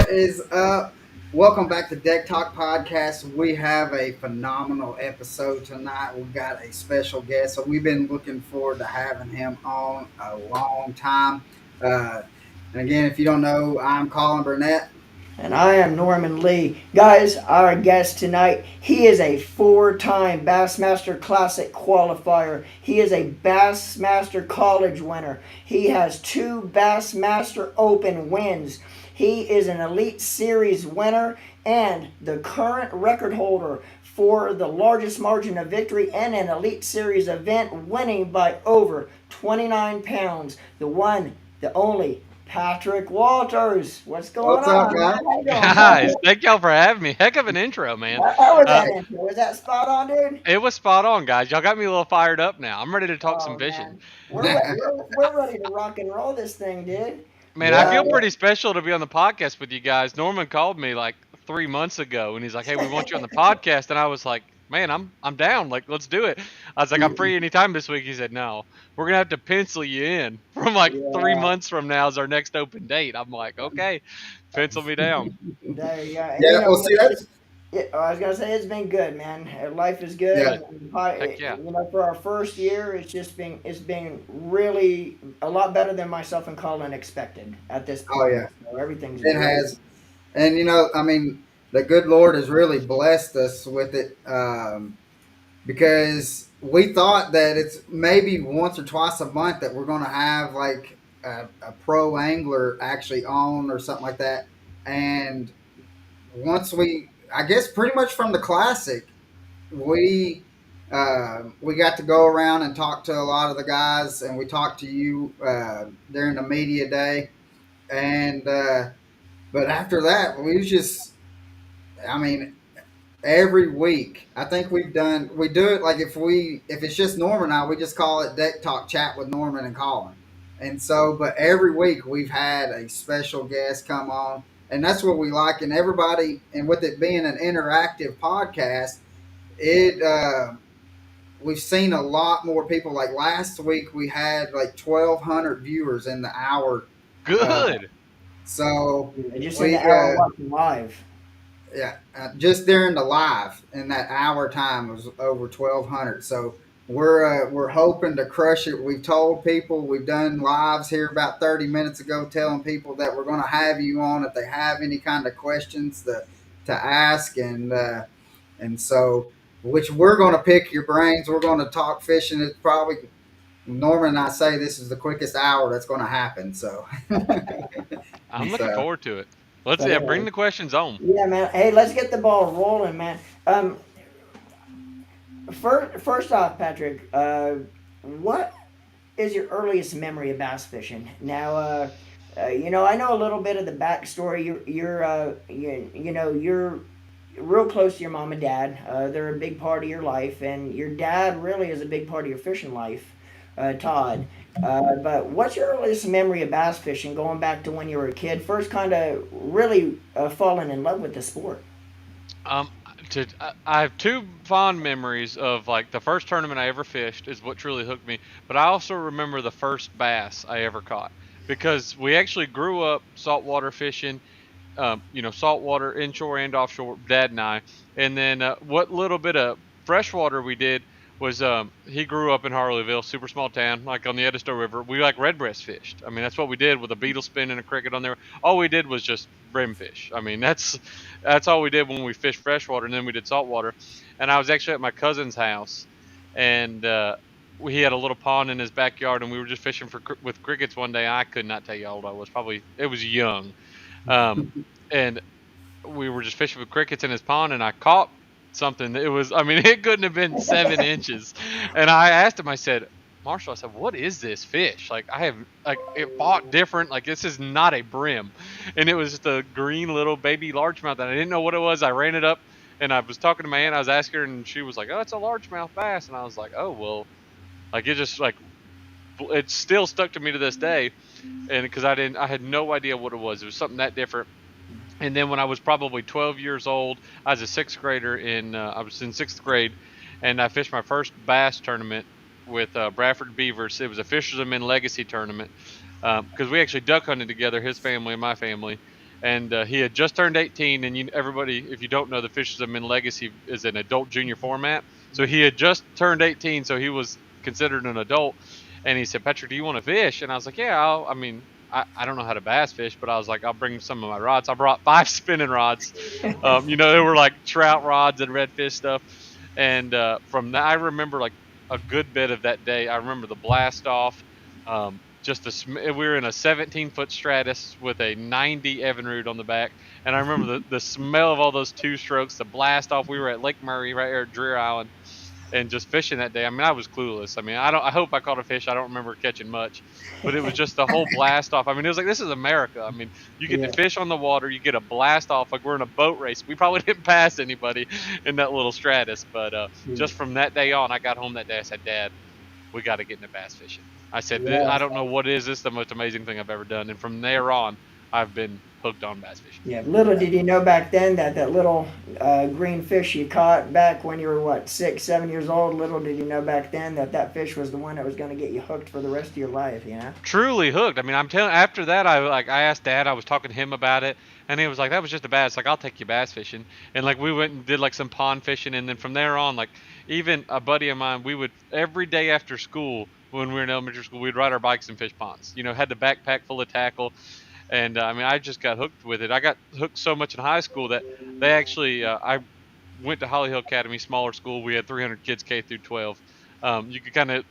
What is up? Welcome back to Deck Talk Podcast. We have a phenomenal episode tonight. We've got a special guest, so we've been looking forward to having him on a long time. Uh, and again, if you don't know, I'm Colin Burnett. And I am Norman Lee. Guys, our guest tonight, he is a four-time Bassmaster Classic Qualifier. He is a Bassmaster College winner. He has two Bassmaster Open wins. He is an Elite Series winner and the current record holder for the largest margin of victory in an Elite Series event, winning by over 29 pounds. The one, the only, Patrick Walters. What's going What's up, on, man? guys? How you doing, Guys, brother? thank y'all for having me. Heck of an intro, man. How was Uh, that intro? Was that spot on, dude? it was spot on, guys. Y'all got me a little fired up now. I'm ready to talk some Oh, fishing. man. We're ready to rock and roll this thing, dude. Man, I Yeah, feel pretty special to be on the podcast with you guys. Norman called me like 3 months ago, and he's like, "Hey, we want you on the podcast," and I was like, "Man, I'm down. Like, let's do it." I was like, "I'm free anytime this week." He said, "No, we're gonna have to pencil you in from like three Yeah. months from now is our next open date." I'm like, "Okay, pencil me down." There you go. And yeah. Well, see, that's I was gonna say it's been good, man. Life is good, yeah, Good. and Heck yeah. for our first year, it's been really a lot better than myself and Colin expected at this oh point. yeah, So everything's it great. has. And I mean, the good Lord has really blessed us with it. Because we thought that it's maybe once or twice a month that we're going to have like a pro angler actually on or something like that. And once I guess pretty much from the classic, we got to go around and talk to a lot of the guys, and we talked to you during the media day. And but after that, we was just, I mean, every week. I think we do it like if it's just Norman and I, we just call it Deck Talk Chat with Norman and Colin. And so, but every week we've had a special guest come on, and that's what we like. And everybody, and with it being an interactive podcast, it we've seen a lot more people. Like last week, we had like 1,200 viewers in the hour. Uh, Good. so Just in the we hour watching live. Yeah, just during the live in that hour time was over 1,200. So we're hoping to crush it. We've told people we've done lives here about 30 minutes ago, telling people that we're going to have you on if they have any kind of questions to ask, and so which we're going to pick your brains. We're going to talk fishing. It's probably Norman and I say this is the quickest hour that's going to happen. So I'm looking so forward to it. Let's But bring the questions on. yeah, man. Hey, let's get the ball rolling, man. First off, Patrick, what is your earliest memory of bass fishing? Now, I know a little bit of the backstory. You're real close to your mom and dad. They're a big part of your life, and your dad really is a big part of your fishing life, Todd. But what's your earliest memory of bass fishing, going back to when you were a kid? First, kind of really falling in love with the sport. Um, I have two fond memories of like the first tournament I ever fished is what truly hooked me. But I also remember the first bass I ever caught because we actually grew up saltwater fishing. Saltwater inshore and offshore, Dad and I. And then what little bit of freshwater we did was he grew up in Harleyville, super small town, like on the Edisto River. We like redbreast fished. I mean, that's what we did with a beetle spin and a cricket on there. All we did was just brim fish. I mean, that's all we did when we fished freshwater, and then we did saltwater. And I was actually at my cousin's house, and he had a little pond in his backyard, and we were just fishing with crickets one day. I could not tell you how old I was. Probably it was young, um, and we were just fishing with crickets in his pond, and I caught something. It was, I mean, it couldn't have been 7 inches. And I asked him, I said, Marshall, I said, what is this fish? Like, I have, like, it fought different. Like, this is not a brim. And it was just a green little baby largemouth, and I didn't know what it was. I ran it up, and I was talking to my aunt. I was asking her, and she was like, oh, it's a largemouth bass. And I was like, oh, well, like, it just, like, it's still stuck to me to this day. And because I had no idea what it was. It was something that different. And then when I was probably 12 years old, I was a sixth grader I was in sixth grade, and I fished my first bass tournament with Bradford Beavers. It was a Fishermen Legacy tournament because we actually duck hunted together, his family and my family. and he had just turned 18. And everybody, if you don't know, the Fisherman Legacy is an adult junior format. So he had just turned 18, so he was considered an adult. And he said, "Patrick, do you want to fish?" And I was like, "Yeah, I mean, I don't know how to bass fish, but I was like, I'll bring some of my rods." I brought 5 spinning rods. They were like trout rods and redfish stuff. And from that, I remember like a good bit of that day. I remember the blast off. Just we were in a 17-foot Stratus with a 90 Evinrude on the back, and I remember the smell of all those two strokes, the blast off. We were at Lake Murray right here at Dreer Island, and just fishing that day. I mean, I was clueless. I mean, I don't. I hope I caught a fish. I don't remember catching much, but it was just the whole blast off. I mean, it was like this is America. I mean, you get to Yeah, fish on the water, you get a blast off like we're in a boat race. We probably didn't pass anybody in that little Stratus, but yeah, just from that day on, I got home that day. I said, "Dad, we got to get into bass fishing." I said, yeah. "I don't know what is this the most amazing thing I've ever done." And from there on, I've been hooked on bass fishing. Yeah, little did you know back then that that little green fish you caught back when you were what 6, 7 years old. Little did you know back then that that fish was the one that was going to get you hooked for the rest of your life. You know. Truly hooked. I mean, I'm telling. After that, I asked Dad. I was talking to him about it, and he was like, "That was just a bass. Like, I'll take you bass fishing." And like we went and did like some pond fishing, and then from there on, like even a buddy of mine, we would every day after school when we were in elementary school, we'd ride our bikes and fish ponds. Had the backpack full of tackle, and I mean, I just got hooked with it. I got hooked so much in high school that they actually, I went to Holly Hill Academy, smaller school. We had 300 kids K through 12. You could kind of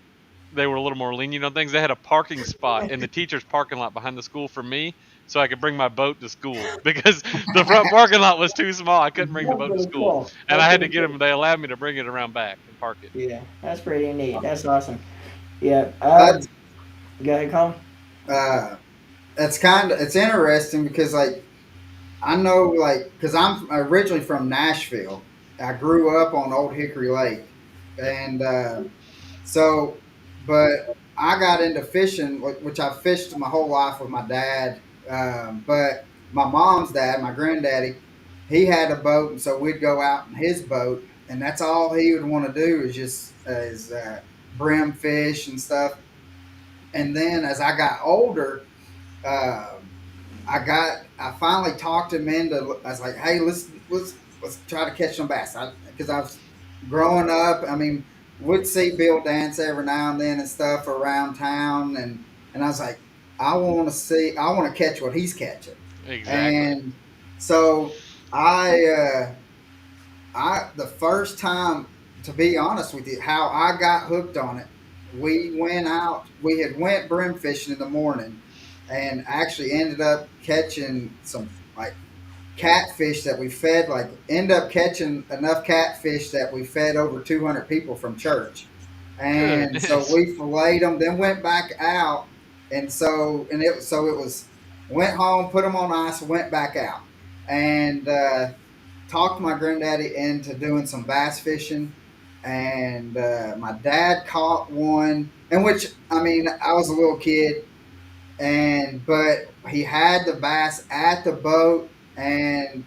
They were a little more lenient on things. They had a parking spot in the teacher's parking lot behind the school for me, so I could bring my boat to school because the front parking lot was too small. I couldn't bring the That's boat to pretty school, cool. and That's I had to pretty get cool. them. They allowed me to bring it around back and park it. Yeah, that's pretty neat. That's awesome. Yeah. That's Go ahead, Colin. uh, that's kind of it's interesting because I know because I'm originally from Nashville. I grew up on Old Hickory Lake, and so, but I got into fishing, which I fished my whole life with my dad. But my mom's dad, my granddaddy, he had a boat, and so we'd go out in his boat, and that's all he would want to do is just brim fish and stuff. And then as I got older, um, I finally talked him into. I was like, hey, let's try to catch some bass. Because I was growing up. I mean, would see Bill dance every now and then and stuff around town, and I was like, I want to catch what he's catching, Exactly. and so I the first time, to be honest with you, how I got hooked on it, we went out. We had went brim fishing in the morning, and actually ended up catching some like catfish that we fed. Like, end up catching enough catfish that we fed over 200 people from church, and so Goodness. we filleted them. Then went back out, and it was went home, put them on ice, went back out, and talked my granddaddy into doing some bass fishing, and my dad caught one. In which, I mean, I was a little kid, and but he had the bass at the boat, and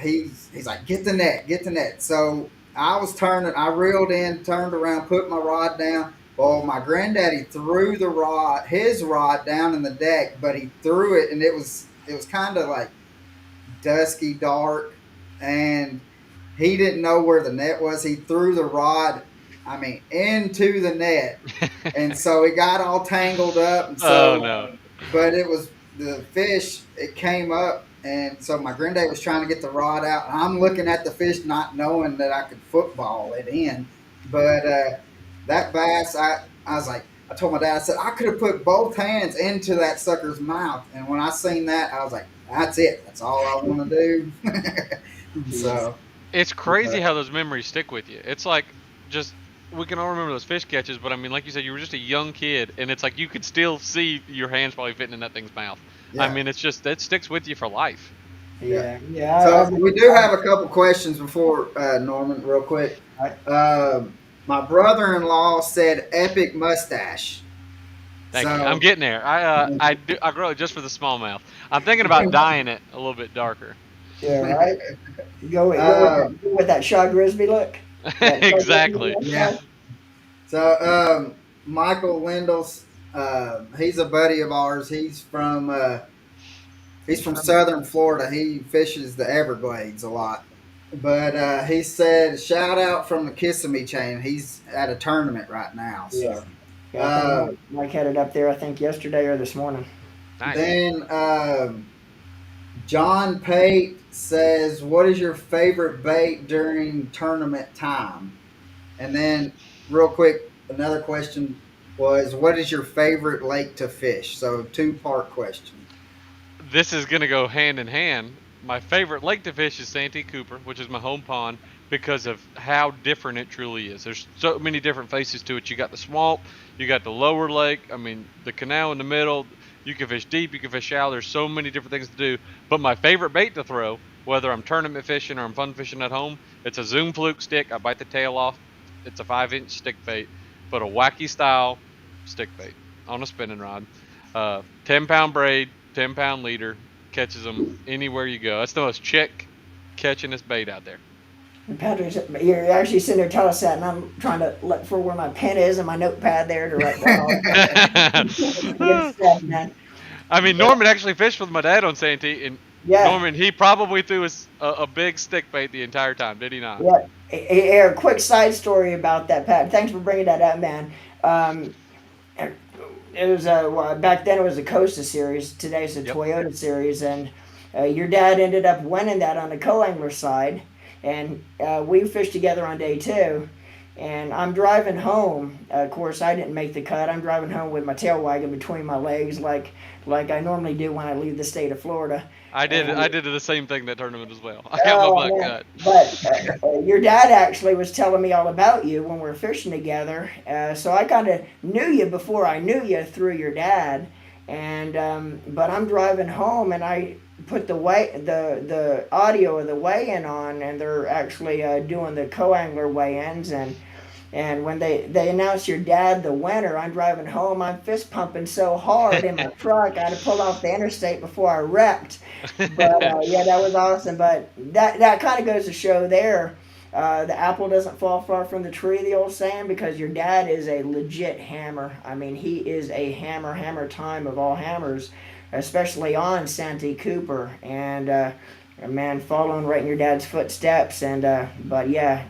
he's like, get the net. So I reeled in, turned around, put my rod down. Well, my granddaddy threw his rod down in the deck, but he threw it, and it was kind of like dusky dark, and he didn't know where the net was. He threw the rod, I mean, into the net, and so it got all tangled up. And Oh so, no. but it was the fish. It came up, and so my granddad was trying to get the rod out. And I'm looking at the fish, not knowing that I could football it in. But that bass, I was like, I told my dad, I said I could have put both hands into that sucker's mouth. And when I seen that, I was like, that's it. That's all I want to do. Yeah. So, It's uh, crazy how those memories stick with you. It's like just we can all remember those fish catches, but I mean, like you said, you were just a young kid, and it's like you could still see your hands probably fitting in that thing's mouth. I yeah, mean, it's just that sticks with you for life. yeah. Yeah. Yeah. So we do have a couple questions before Norman, real quick. I, My brother-in-law said epic mustache. Thank you. I'm So, getting there. I grow it just for the smallmouth. I'm thinking about dyeing it a little bit darker. yeah. Right. uh, Go with that Shaw Grisby look. That Shaw Grisby Exactly. yeah. mustache. So Michael Wendell's, he's a buddy of ours. He's from He's from Southern Florida. He fishes the Everglades a lot. But he said, shout out from the Kissimmee chain. He's at a tournament right now. Yeah. So Yeah, I think uh, Mike headed up there. I think yesterday or this morning. Nice. then John Pate says, what is your favorite bait during tournament time? And then, real quick, another question was, what is your favorite lake to fish? So, two-part question. This is going to go hand in hand. My favorite lake to fish is Santee Cooper, which is my home pond, because of how different it truly is. There's so many different faces to it. You got the swamp, you got the lower lake, I mean, the canal in the middle. You can fish deep, you can fish shallow. There's so many different things to do. But my favorite bait to throw, whether I'm tournament fishing or I'm fun fishing at home, it's a Zoom fluke stick. I bite the tail off. It's a 5-inch stick bait, but a wacky style stick bait on a spinning rod. 10-pound braid, 10-pound leader, catches them anywhere you go. That's the most chick catchingest bait out there. And Patrick, you're actually sitting there telling us that, and I'm trying to look for where my pen is and my notepad there to write down all the good stuff, man. I mean, But Norman actually fished with my dad on Santee, and yeah, Norman, he probably threw a big stick bait the entire time, did he not? yeah. A quick side story about that, Pat. Thanks for bringing that up, man. Um, it was back then it was a Costa series. Today's a Yep. Toyota series, and your dad ended up winning that on the co-angler side, and we fished together on day two. And I'm driving home. Of course, I didn't make the cut. I'm driving home with my tail wagging between my legs, like I normally do when I leave the state of Florida. I And did the same thing that tournament as well. I got my oh butt man, cut. but your dad actually was telling me all about you when we were fishing together. So I kind of knew you before I knew you through your dad. And but I'm driving home and I put the audio of the weigh-in on, and they're actually doing the co-angler weigh-ins. And when they announced your dad the winner, I'm driving home. I'm fist pumping so hard in my truck, I had to pull off the interstate before I wrecked. But yeah, that was awesome. But that kind of goes to show there, the apple doesn't fall far from the tree, the old saying, because your dad is a legit hammer. I mean, he is a hammer time of all hammers, especially on Santee Cooper. And man, following right in your dad's footsteps. And but yeah,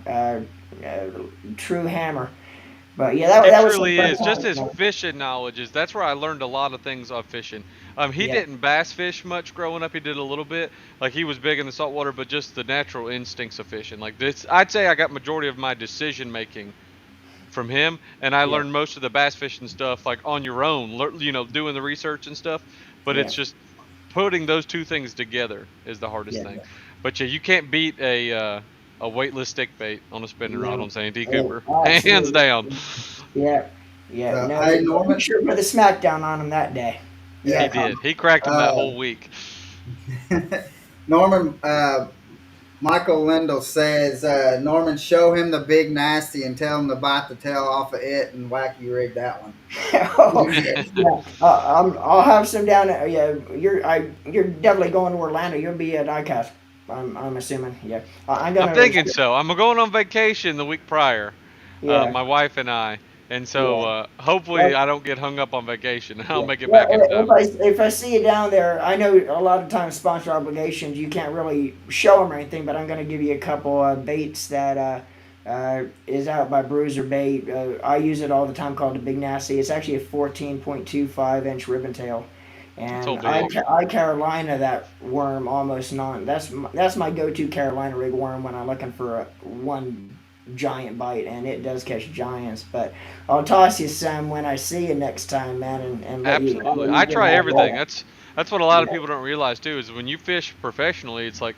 true hammer. But yeah, It that was some truly fun is. Just times, his man. fishing knowledge is that's where I learned a lot of things of fishing. He Yeah, didn't bass fish much growing up. He did a little bit. Like he was big in the saltwater, but just the natural instincts of fishing. Like this, I'd say I got majority of my decision making from him, and I yeah, learned most of the bass fishing stuff like on your own. Doing the research and stuff. But yeah, it's just putting those two things together is the hardest yeah. thing. But yeah, you can't beat a weightless stick bait on a spinning rod No, on Santee oh, Cooper, hands absolutely. down. Yeah, yeah. So, No, hey, you Norman. sure put the smackdown on him that day. You He got Yeah. to did. He cracked him that Uh, whole week. Norman, Michael Lindell says, Norman, show him the big nasty and tell him to bite the tail off of it and wacky rig that one. oh, yeah. I'll have some down. Yeah, you're definitely going to Orlando. You'll be at ICAST. I'm assuming. Yeah, I'm I'm gonna. thinking so. I'm going on vacation the week prior, Yeah, my wife and I, and so yeah. hopefully Well, I don't get hung up on vacation. I'll yeah. make it Well, back in if time. I see you down there, I know a lot of times sponsor obligations you can't really show them or anything, but I'm gonna give you a couple baits that is out by Bruiser Bait. I use it all the time, called the Big Nasty. It's actually a 14.25-inch ribbon tail, So and big. I Carolina that worm almost non. That's my go-to Carolina rig worm when I'm looking for one giant bite, and it does catch giants. But I'll toss you some when I see you next time, man, and Absolutely. let you I get try that everything. rolling. That's what a lot of Yeah, people don't realize too is when you fish professionally, it's like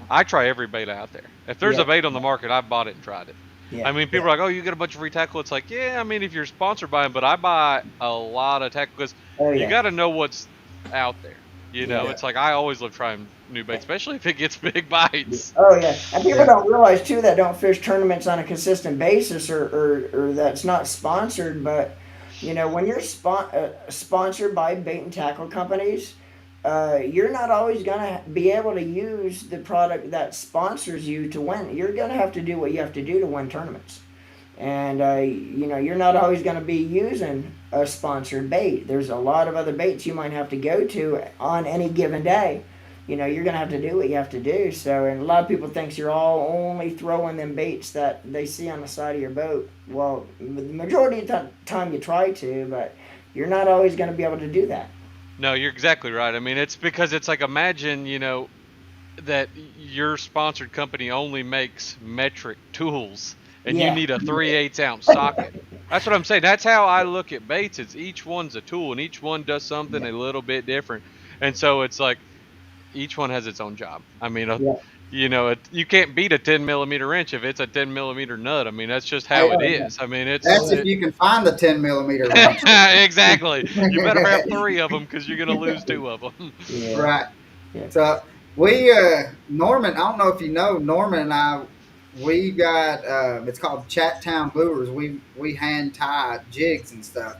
I try every bait out there. If there's a yeah, bait on the market, I've bought it and tried it. I yeah, mean, yeah. people are like, "Oh, you get a bunch of free tackle." It's like, yeah, I mean, if you're sponsored by them, but I buy a lot of tackle because Oh you yeah, got to know what's out there. yeah. Yeah. It's like I always love trying new baits, especially if it gets big bites. Oh yeah, and people Yeah. don't realize too that don't fish tournaments on a consistent basis, or that's not sponsored. But when you're sponsored by bait and tackle companies, you're not always gonna be able to use the product that sponsors you to win. You're gonna have to do what you have to do to win tournaments. And you're not always going to be using a sponsored bait. There's a lot of other baits you might have to go to on any given day. You're going to have to do what you have to do. So, and a lot of people thinks you're all only throwing them baits that they see on the side of your boat. Well, the majority of the time you try to, but you're not always going to be able to do that. No, you're exactly right. I mean, it's because it's like imagine, that your sponsored company only makes metric tools and you Yeah. need a 3/8 ounce socket. That's what I'm saying. That's how I look at baits. It's each one's a tool and each one does something Yeah. a little bit different. And so it's like each one has its own job. I mean, Yeah. you can't beat a 10 millimeter wrench if it's a 10 millimeter nut. I mean, that's just how Hey, it Oh yeah. is. I mean, Oh that's yeah. if you can find the 10 millimeter wrench. exactly. You better have three of them because you're gonna lose two of them. Yeah. Right. Yeah. So we Norman, I don't know if you know, Norman and I, we got it's called Chat Town Lures. We hand tie jigs and stuff.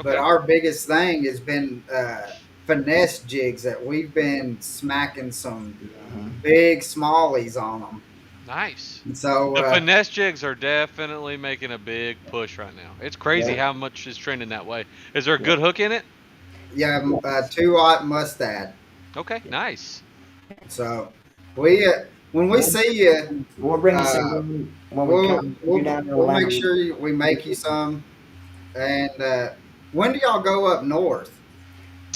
But Okay, our biggest thing has been finesse jigs that we've been smacking some big smallies on them. nice. And so The finesse jigs are definitely making a big push right now. It's crazy Yeah. how much is trending that way. Is there a Yeah. good hook in it? yeah, Yes. 2-aught mustad. Okay, Yeah. nice. So we when we We'll, see you, we'll bring you some uh, when we come. You're down in we'll make Orlando. sure we make you some. And when do y'all go up north?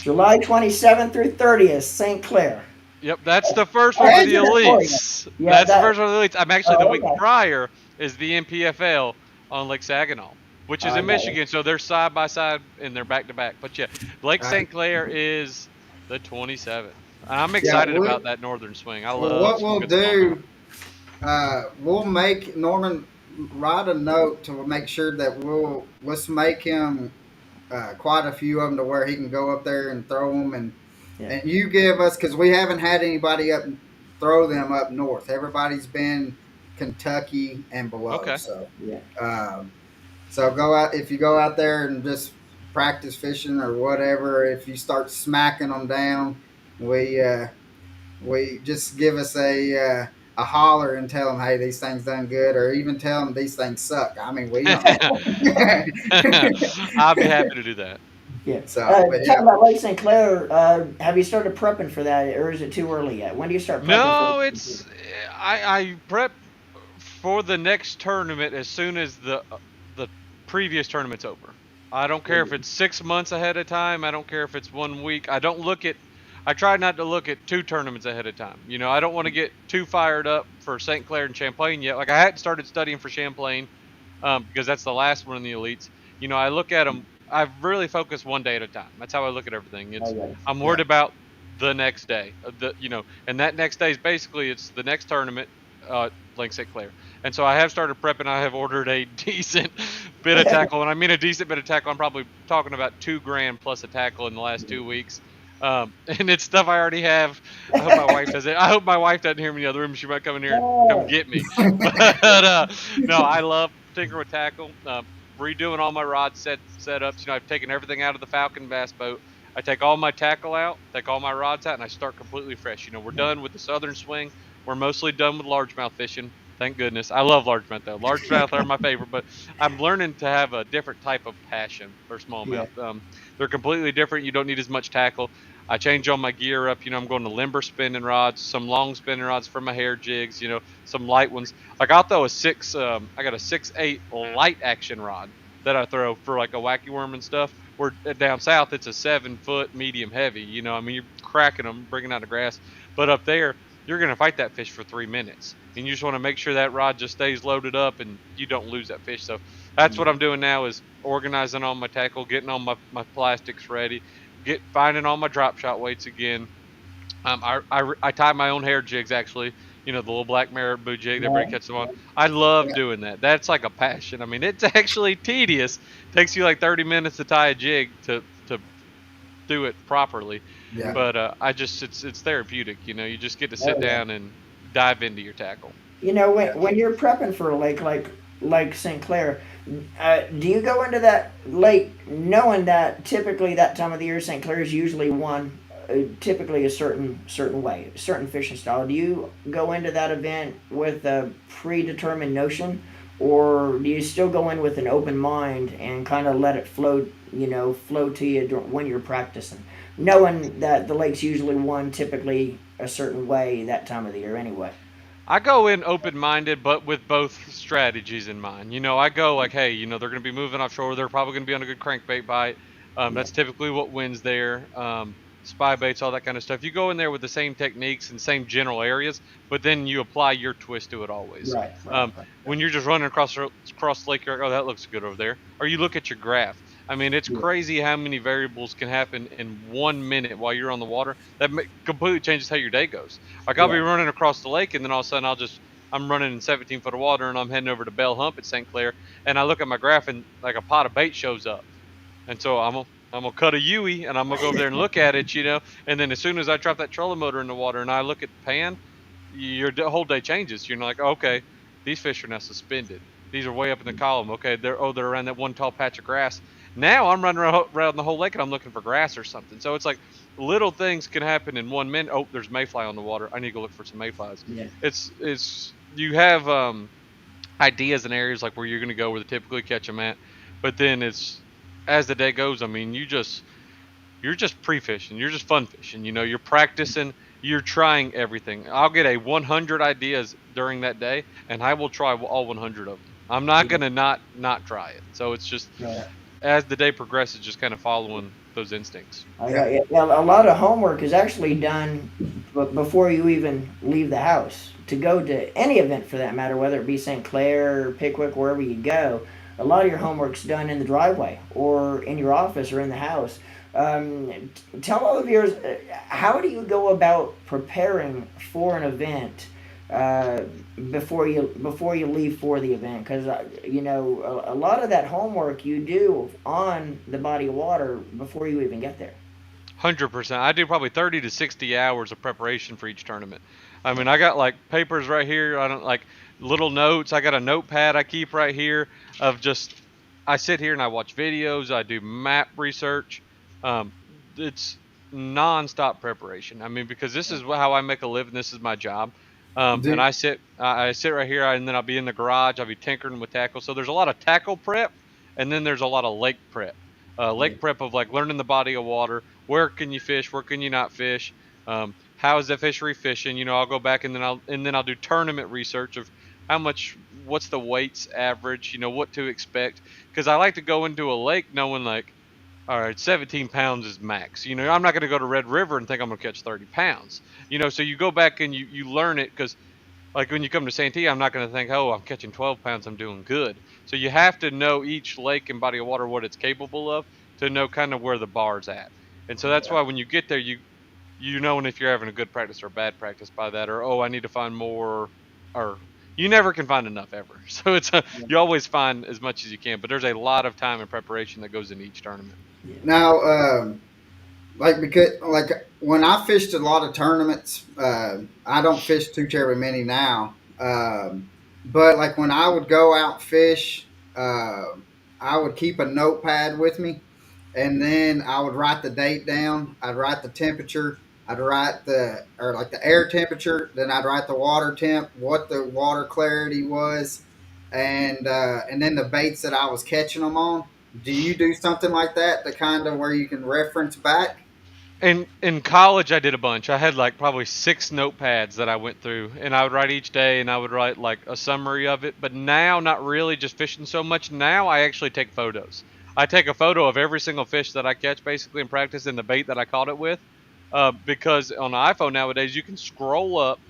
July 27th through 30th, St. Clair. Yep, that's the first one Oh, for is the it for you? elites. Yeah, That's the that. first one for the elites. I'm actually the Oh, week okay. prior is the MPFL on Lake Saginaw, which is I in got you. Michigan. So they're side by side and they're back to back. But yeah, Lake Right. St. Clair is the 27th. I'm Yeah. excited about that northern swing. I Well, love what some we'll good smallmouth. do, we'll make Norman write a note to make sure that let's make him quite a few of them to where he can go up there and throw them, Yeah. and you give us because we haven't had anybody up throw them up north. Everybody's been Kentucky and below. Okay. So Yeah. um, so go out if you go out there and just practice fishing or whatever. If you start smacking them down, we we just give us a holler and tell them, hey, these things done good, or even tell them these things suck. I mean, we don't. I'll be happy to do that. Yeah. So, but Talking yeah, about Lake St. Clair, have you started prepping for that, or is it too early yet? When do you start prepping for No, Lake St. Clair? it's I prep for the next tournament as soon as the previous tournament's over. I don't care if it's 6 months ahead of time. I don't care if it's 1 week. I don't look at. I try not to look at two tournaments ahead of time. I don't want to get too fired up for St. Clair and Champlain yet. Like I hadn't started studying for Champlain because that's the last one in the elites. I look at them. I really focus one day at a time. That's how I look at everything. Oh, It's yeah. I'm yeah, worried about the next day. And that next day is basically it's the next tournament, Lake St. Clair. And so I have started prepping. I have ordered a decent bit of tackle, and I mean a decent bit of tackle. I'm probably talking about 2 grand plus a tackle in the last 2 weeks. And it's stuff I already have. I hope my wife doesn't. I hope my wife doesn't hear me in the other room. She might come in here and come Oh, get me. But no, I love tinkering with tackle. Redoing all my rod setups. I've taken everything out of the Falcon bass boat. I take all my tackle out, take all my rods out, and I start completely fresh. We're done with the southern swing. We're mostly done with largemouth fishing. Thank goodness. I love largemouth though. Largemouth are my favorite, but I'm learning to have a different type of passion for yeah. smallmouth. They're completely different. You don't need as much tackle. I change all my gear up. I'm going to limber spinning rods, some long spinning rods for my hair jigs. Some light ones. Like I'll throw a six. I got a 6/8 light action rod that I throw for like a wacky worm and stuff. Where down south it's a 7 foot medium heavy. I mean you're cracking them, bringing out the grass. But up there you're going to fight that fish for 3 minutes, and you just want to make sure that rod just stays loaded up and you don't lose that fish. So that's what I'm doing now is organizing all my tackle, getting all my plastics ready, finding all my drop shot weights again. I tie my own hair jigs actually. The little black marabou jig that everybody Yeah. catches them on. I love yeah, doing that. That's like a passion. I mean, it's actually tedious. It takes you like 30 minutes to tie a jig to do it properly. yeah. But it's therapeutic. You just get to Oh, sit yeah. down and dive into your tackle. When Yeah. you're prepping for a lake like St. Clair, do you go into that lake knowing that typically that time of the year St. Clair is usually one, typically a certain way, certain fishing style? Do you go into that event with a predetermined notion, or do you still go in with an open mind and kind of let it flow, flow to you when you're practicing, knowing that the lake's usually one typically a certain way that time of the year anyway? I go in open minded, but with both strategies in mind. I go like, hey, they're going to be moving offshore. They're probably going to be on a good crankbait bite. Yeah, That's typically what wins there. Spy baits, all that kind of stuff. You go in there with the same techniques and same general areas, but then you apply your twist to it always. right, right, right, right. When you're just running across the lake, you're like, oh, that looks good over there. Or you look at your graph. I mean, it's Yeah, crazy how many variables can happen in 1 minute while you're on the water. That completely changes how your day goes. Like I'll be yeah, running across the lake, and then all of a sudden I'm running in 17 foot of water, and I'm heading over to Bell Hump at St. Clair, and I look at my graph, and like a pot of bait shows up, and so I'm gonna cut a Yui, and I'm gonna go over there and look at it, and then as soon as I drop that trolling motor in the water, and I look at the pan, your whole day changes. You're like, okay, these fish are now suspended. These are way up in the column. Okay, they're around that one tall patch of grass. Now I'm running around the whole lake and I'm looking for grass or something. So it's like little things can happen in 1 minute. Oh, there's mayfly on the water. I need to go look for some mayflies. yeah, It's you have ideas and areas like where you're going to go where they typically catch them at, but then it's as the day goes. I mean, you're just pre-fishing. You're just fun fishing. You're practicing. You're trying everything. I'll get a 100 ideas during that day, and I will try all 100 of them. I'm not yeah, gonna not try it. So it's just right. as the day progresses, just kind of following those instincts. I Yeah. got yeah, yeah, a lot of homework is actually done before you even leave the house to go to any event for that matter, whether it be St. Clair or Pickwick, wherever you go. A lot of your homework's done in the driveway or in your office or in the house. Tell all of yours, how do you go about preparing for an event uh, before you leave for the event? Because a lot of that homework you do on the body of water before you even get there. 100%. I do probably 30 to 60 hours of preparation for each tournament. I mean, I got like papers right here. I don't like little notes. I got a notepad I keep right here of just I sit here and I watch videos. I do map research. Um, it's nonstop preparation. I mean, because this is how I make a living. This is my job. And Do, I sit right here, and then I'll be in the garage. I'll be tinkering with tackle. So there's a lot of tackle prep, and then there's a lot of lake prep. Yeah, Lake prep of like learning the body of water. Where can you fish? Where can you not fish? How is that fishery fishing? I'll go back and then I'll do tournament research of how much, what's the weights average, what to expect. Because I like to go into a lake knowing like, all right, 17 pounds is max. I'm not going to go to Red River and think I'm going to catch 30 pounds. So you go back and you learn it because like when you come to Santee, I'm not going to think, oh, I'm catching 12 pounds, I'm doing good. So you have to know each lake and body of water what it's capable of to know kind of where the bar's at. And so that's yeah, why when you get there, you know if you're having a good practice or bad practice by that, or oh, I need to find more, or you never can find enough ever. So yeah, you always find as much as you can, but there's a lot of time and preparation that goes into each tournament. yeah, now, like because like when I fished a lot of tournaments, I don't fish too terribly many now. But like when I would go out fish, I would keep a notepad with me, and then I would write the date down. I'd write the temperature. I'd write like the air temperature. Then I'd write the water temp, what the water clarity was, and then the baits that I was catching them on. Do you do something like that to kind of where you can reference back? In college, I did a bunch. I had like probably 6 notepads that I went through, and I would write each day, and I would write like a summary of it. But now, not really, just fishing so much. Now, I actually take photos. I take a photo of every single fish that I catch, basically in practice, and the bait that I caught it with. Because on the iPhone nowadays, you can scroll up,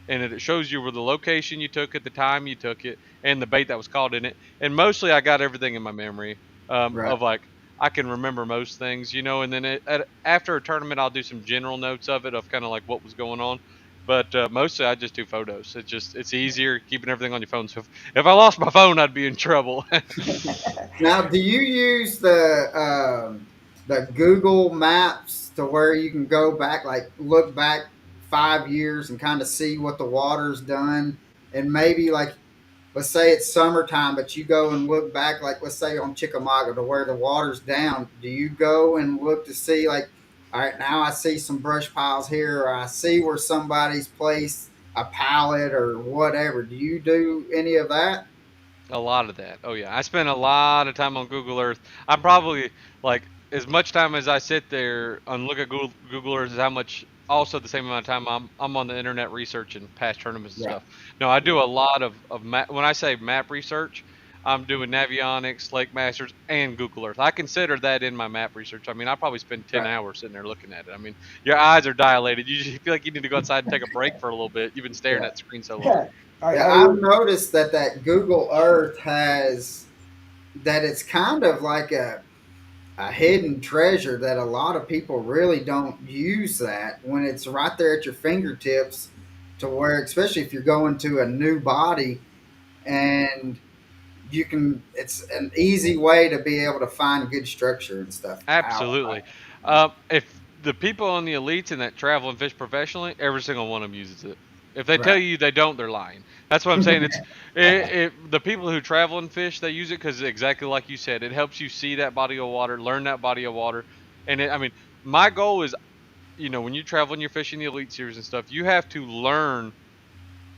and it shows you where the location you took it, the time you took it, and the bait that was caught in it. And mostly, I got everything in my memory Right. of like I can remember most things, and then after a tournament, I'll do some general notes of it, of kind of like what was going on. But mostly, I just do photos. It's easier keeping everything on your phone. So if I lost my phone, I'd be in trouble. Now, do you use the Google Maps to where you can go back, like look back 5 years and kind of see what the water's done, and maybe like let's say it's summertime, but you go and look back, like let's say on Chickamauga to where the water's down. Do you go and look to see like, all right, now I see some brush piles here, or I see where somebody's placed a pallet or whatever? Do you do any of that? A lot of that. Oh yeah, I spend a lot of time on Google Earth. I'm probably like as much time as I sit there and look at Google Earth is how much also the same amount of time I'm on the internet researching past tournaments and Yeah, stuff. No, I do a lot of map. When I say map research, I'm doing Navionics, Lake Masters, and Google Earth. I consider that in my map research. I mean, I probably spend 10 right. hours sitting there looking at it. I mean, your eyes are dilated. You just feel like you need to go outside and take a break for a little bit. You've been staring Yeah. at the screen so long. Yeah. Are, Yeah, are I've you? noticed that Google Earth has that it's kind of like a hidden treasure that a lot of people really don't use that when it's right there at your fingertips to where especially if you're going to a new body and you can it's an easy way to be able to find good structure and stuff out. Absolutely. If the people on the elites and that travel and fish professionally, every single one of them uses it. If they tell Right. you they don't, they're lying. That's what I'm saying. The people who travel and fish, they use it because exactly like you said, it helps you see that body of water, learn that body of water, and I mean, my goal is, when you travel and you're fishing the elite series and stuff, you have to learn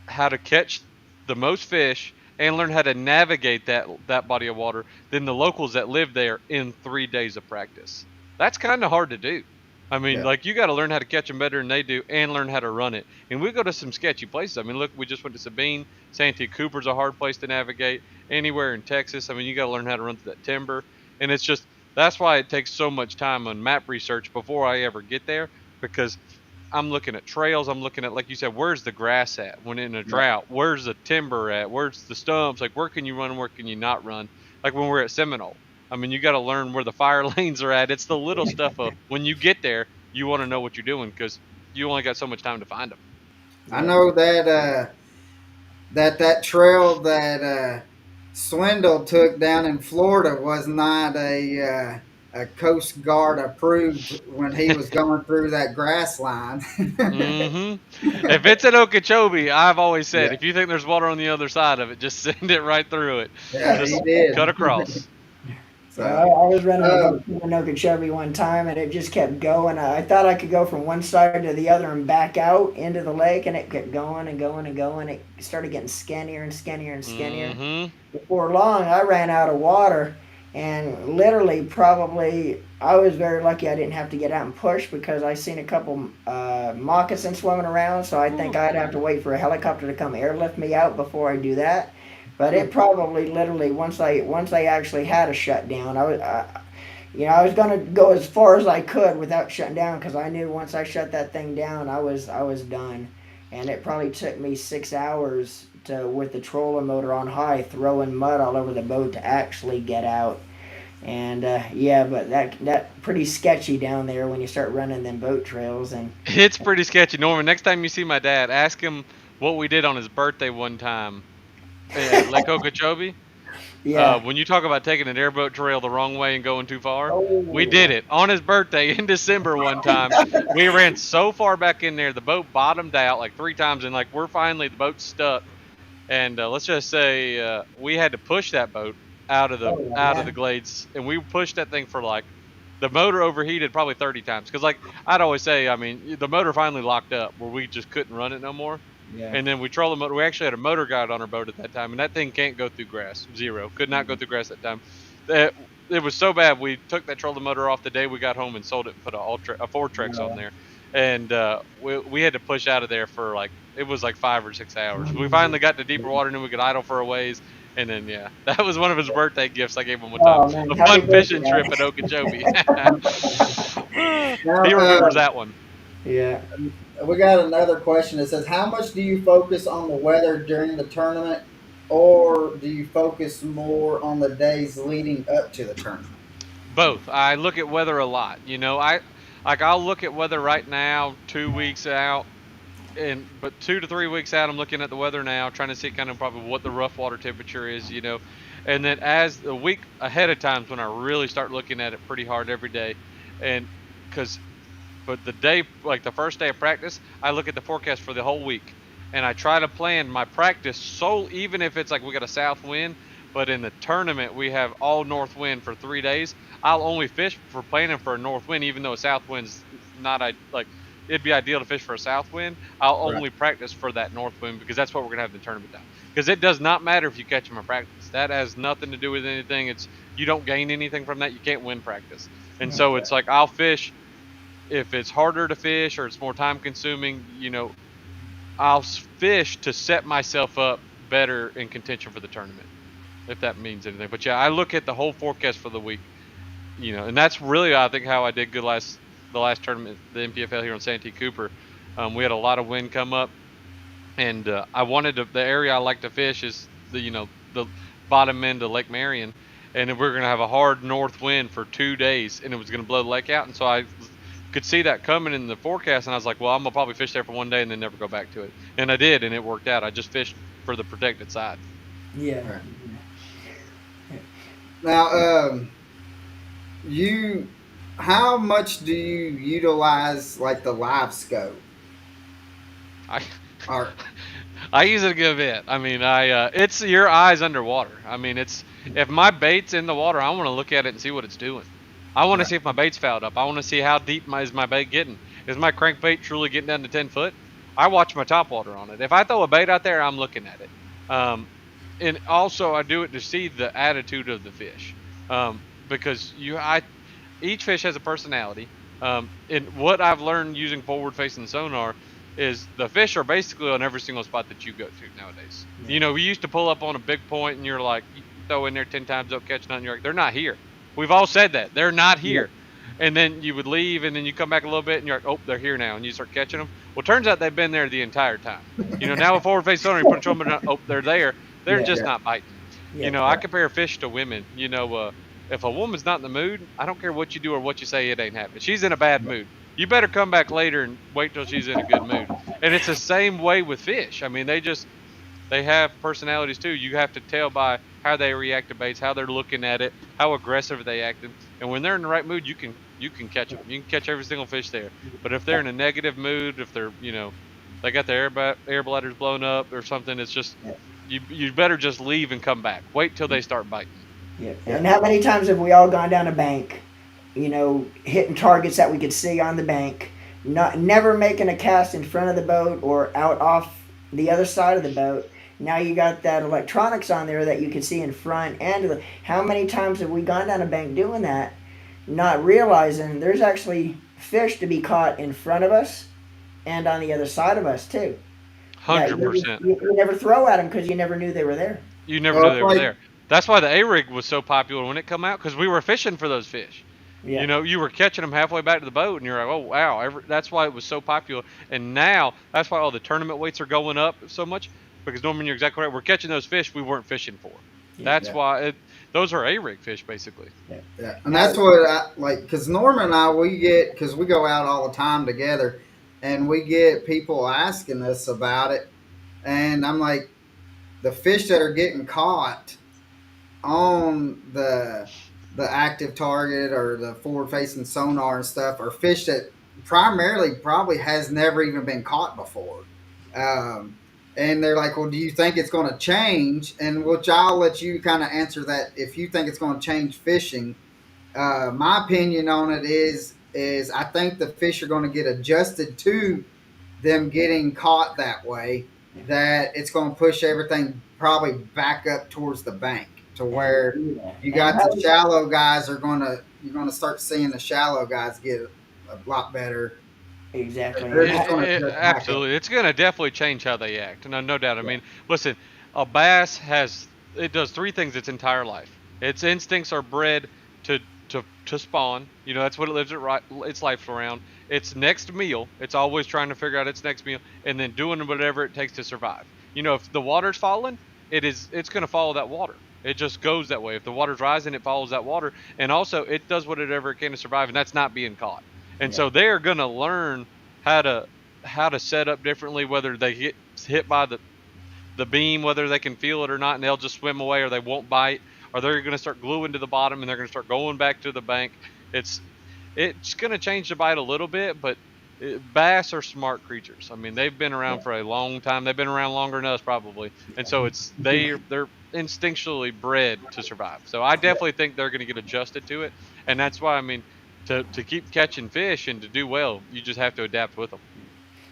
how to catch the most fish and learn how to navigate that body of water than the locals that live there in 3 days of practice. That's kind of hard to do. I mean, Yeah. like you got to learn how to catch them better than they do, and learn how to run it. And we go to some sketchy places. I mean, look, we just went to Sabine. Santee Cooper's a hard place to navigate. Anywhere in Texas, I mean, you got to learn how to run through that timber. And it's just that's why it takes so much time on map research before I ever get there, because I'm looking at trails. I'm looking at, like you said, where's the grass at when in a Yeah. drought? Where's the timber at? Where's the stumps? Like, where can you run and where can you not run? Like when we're at Seminole. I mean, you got to learn where the fire lanes are at. It's the little stuff of when you get there, you want to know what you're doing because you only got so much time to find them. I Yeah. know that trail that Swindle took down in Florida was not a Coast Guard approved when he was going through that grass line. Mm-hmm. If it's at Okeechobee, I've always said, Yeah, if you think there's water on the other side of it, just send it right through it. yeah, he Just cut did. across. Yeah, So, I was running the boat um, in Okeechobee one time, and it just kept going. I thought I could go from one side to the other and back out into the lake, and it kept going and going and going. It started getting skinnier and skinnier and skinnier. Mm-hmm. Before long, I ran out of water, and literally, probably, I was very lucky I didn't have to get out and push because I seen a couple moccasins swimming around. So I think I'd have to wait for a helicopter to come airlift me out before I do that. But it probably literally once I actually had a shutdown, I was gonna go as far as I could without shutting down because I knew once I shut that thing down, I was done, and it probably took me 6 hours to with the trolling motor on high, throwing mud all over the boat to actually get out. And yeah, but that pretty sketchy down there when you start running them boat trails and It's pretty sketchy. Norman, next time you see my dad, ask him what we did on his birthday one time at Lake Okeechobee. yeah. When you talk about taking an airboat trail the wrong way and going too far, we did Oh, it on his birthday in December one time. We ran so far back in there, the boat bottomed out like 3 times, and like the boat's stuck. And let's just say we had to push that boat oh out of the man. glades, and we pushed that thing for like the motor overheated probably 30 times because like I'd always say, I mean, the motor finally locked up where we just couldn't run it no more. Yeah. And then we trolled the motor. We actually had a motor guide on our boat at that time, and that thing can't go through grass. Zero. Could not go through grass that time. It was so bad. We took that trolling motor off the day we got home and sold it and put a Fortrex on there. And we had to push out of there for like, it was like 5 or 6 hours. We finally got to deeper water and then we could idle for a ways. And then, yeah, that was one of his birthday gifts I gave him one time. Oh man, A happy fun birthday, fishing trip guys. at Okeechobee. now, He remembers that one. Yeah. we got another question that says, "How much do you focus on the weather during the tournament, or do you focus more on the days leading up to the tournament?" Both. I look at weather a lot. I'll look at weather right now, 2 weeks out, but 2 to 3 weeks out, I'm looking at the weather now, trying to see kind of probably what the rough water temperature is. And then as the week ahead of times when I really start looking at it pretty hard every day, and because but the day, like the first day of practice, I look at the forecast for the whole week, and I try to plan my practice so even if it's like we got a south wind, but in the tournament we have all north wind for 3 days. I'll only fish for planning for a north wind, even though a south wind's not I like it'd be ideal to fish for a south wind, I'll Right. only practice for that north wind because that's what we're gonna have the tournament down. Because it does not matter if you catch them in practice. That has nothing to do with anything. It's you don't gain anything from that. You can't win practice. And so it's like I'll fish if it's harder to fish or it's more time consuming. I'll fish to set myself up better in contention for the tournament, if that means anything. But yeah, I look at the whole forecast for the week, and that's really I think how I did good the last tournament, the MPFL here on Santee Cooper. We had a lot of wind come up, and I wanted the area I like to fish is the bottom end of Lake Marion, and we are gonna have a hard north wind for 2 days, and it was gonna blow the lake out, and so I could see that coming in the forecast, and I was like, well, I'm gonna probably fish there for one day and then never go back to it, and I did, and it worked out. I just fished for the protected side. Yeah. Right. Now, you, how much do you utilize like the live scope? I Or I use it a good bit. I mean, it's your eyes underwater. I mean, it's if my bait's in the water, I want to look at it and see what it's doing. I want to right. see if my bait's fouled up. I want to see how deep is my bait getting. Is my crankbait truly getting down to 10 foot? I watch my top water on it. If I throw a bait out there, I'm looking at it. Um, and also I do it to see the attitude of the fish, because each fish has a personality. And what I've learned using forward-facing sonar is the fish are basically on every single spot that you go to nowadays. Yeah. We used to pull up on a big point and you're like, you throw in there 10 times, don't catch nothing. You're like, they're not here. We've all said that. They're not Yeah. here. And then you would leave and then you come back a little bit and you're like, oh, they're here now. And you start catching them. Well, turns out they've been there the entire time. Now with forward facing sonar, you put a trophy, oh, they're there. They're Yeah. just Yeah. not biting. Yeah. I compare fish to women. If a woman's not in the mood, I don't care what you do or what you say, it ain't happening. She's in a bad mood. You better come back later and wait till she's in a good mood. And it's the same way with fish. I mean, they have personalities too. You have to tell by how they react to baits, how they're looking at it, how aggressive they acting. And when they're in the right mood, you can catch them. You can catch every single fish there. But if they're in a negative mood, if they're they got their air bladders blown up or something, it's just Yeah. you better just leave and come back. Wait till they start biting. Yeah. Yeah. And how many times have we all gone down a bank, hitting targets that we could see on the bank, never making a cast in front of the boat or out off the other side of the boat. Now you got that electronics on there that you can see in front how many times have we gone down a bank doing that, not realizing there's actually fish to be caught in front of us and on the other side of us too. That 100%. you never throw at them because you never knew they were there. You never Well, knew it's they were like there. That's why the A rig was so popular when it come out because we were fishing for those fish. Yeah. You were catching them halfway back to the boat, and you're like, oh wow, that's why it was so popular. And now that's why all the tournament weights are going up so much because Norman, you're exactly right. We're catching those fish we weren't fishing for. Yeah. That's yeah. why those are A rig fish basically. Yeah, and that's what I like. Because Norman and I, we get because we go out all the time together, and we get people asking us about it, and I'm like, the fish that are getting caught on the active target or the forward facing sonar and stuff are fish that primarily probably has never even been caught before. Um, and they're like, well, do you think it's going to change? And which I'll let you kind of answer that if you think it's going to change fishing. My opinion on it is I think the fish are going to get adjusted to them getting caught that way. That it's going to push everything probably back up towards the bank to where you And got how the shallow guys are going to you're going to start seeing the shallow guys get a lot better. exactly. They're And just going to adjust back up. Absolutely, it's going to definitely change how they act. No doubt. I mean, listen, a bass it does three things its entire life. Its instincts are bred to to spawn. That's what it lives its life around. Its next meal, it's always trying to figure out its next meal, and then doing whatever it takes to survive. If the water's falling, it's going to follow that water. It just goes that way. If the water's rising, it follows that water, and also it does whatever it can to survive, and that's not being caught. And Yeah. so they're going to learn how to set up differently, whether they get hit by the beam, whether they can feel it or not, and they'll just swim away, or they won't bite, or they're going to start gluing to the bottom, and they're going to start going back to the bank. It's going to change the bite a little bit, but bass are smart creatures. I mean, they've been around for a long time. They've been around longer than us probably, and so they're instinctually bred to survive. So I definitely think they're going to get adjusted to it, and that's why I mean To keep catching fish and to do well, you just have to adapt with them.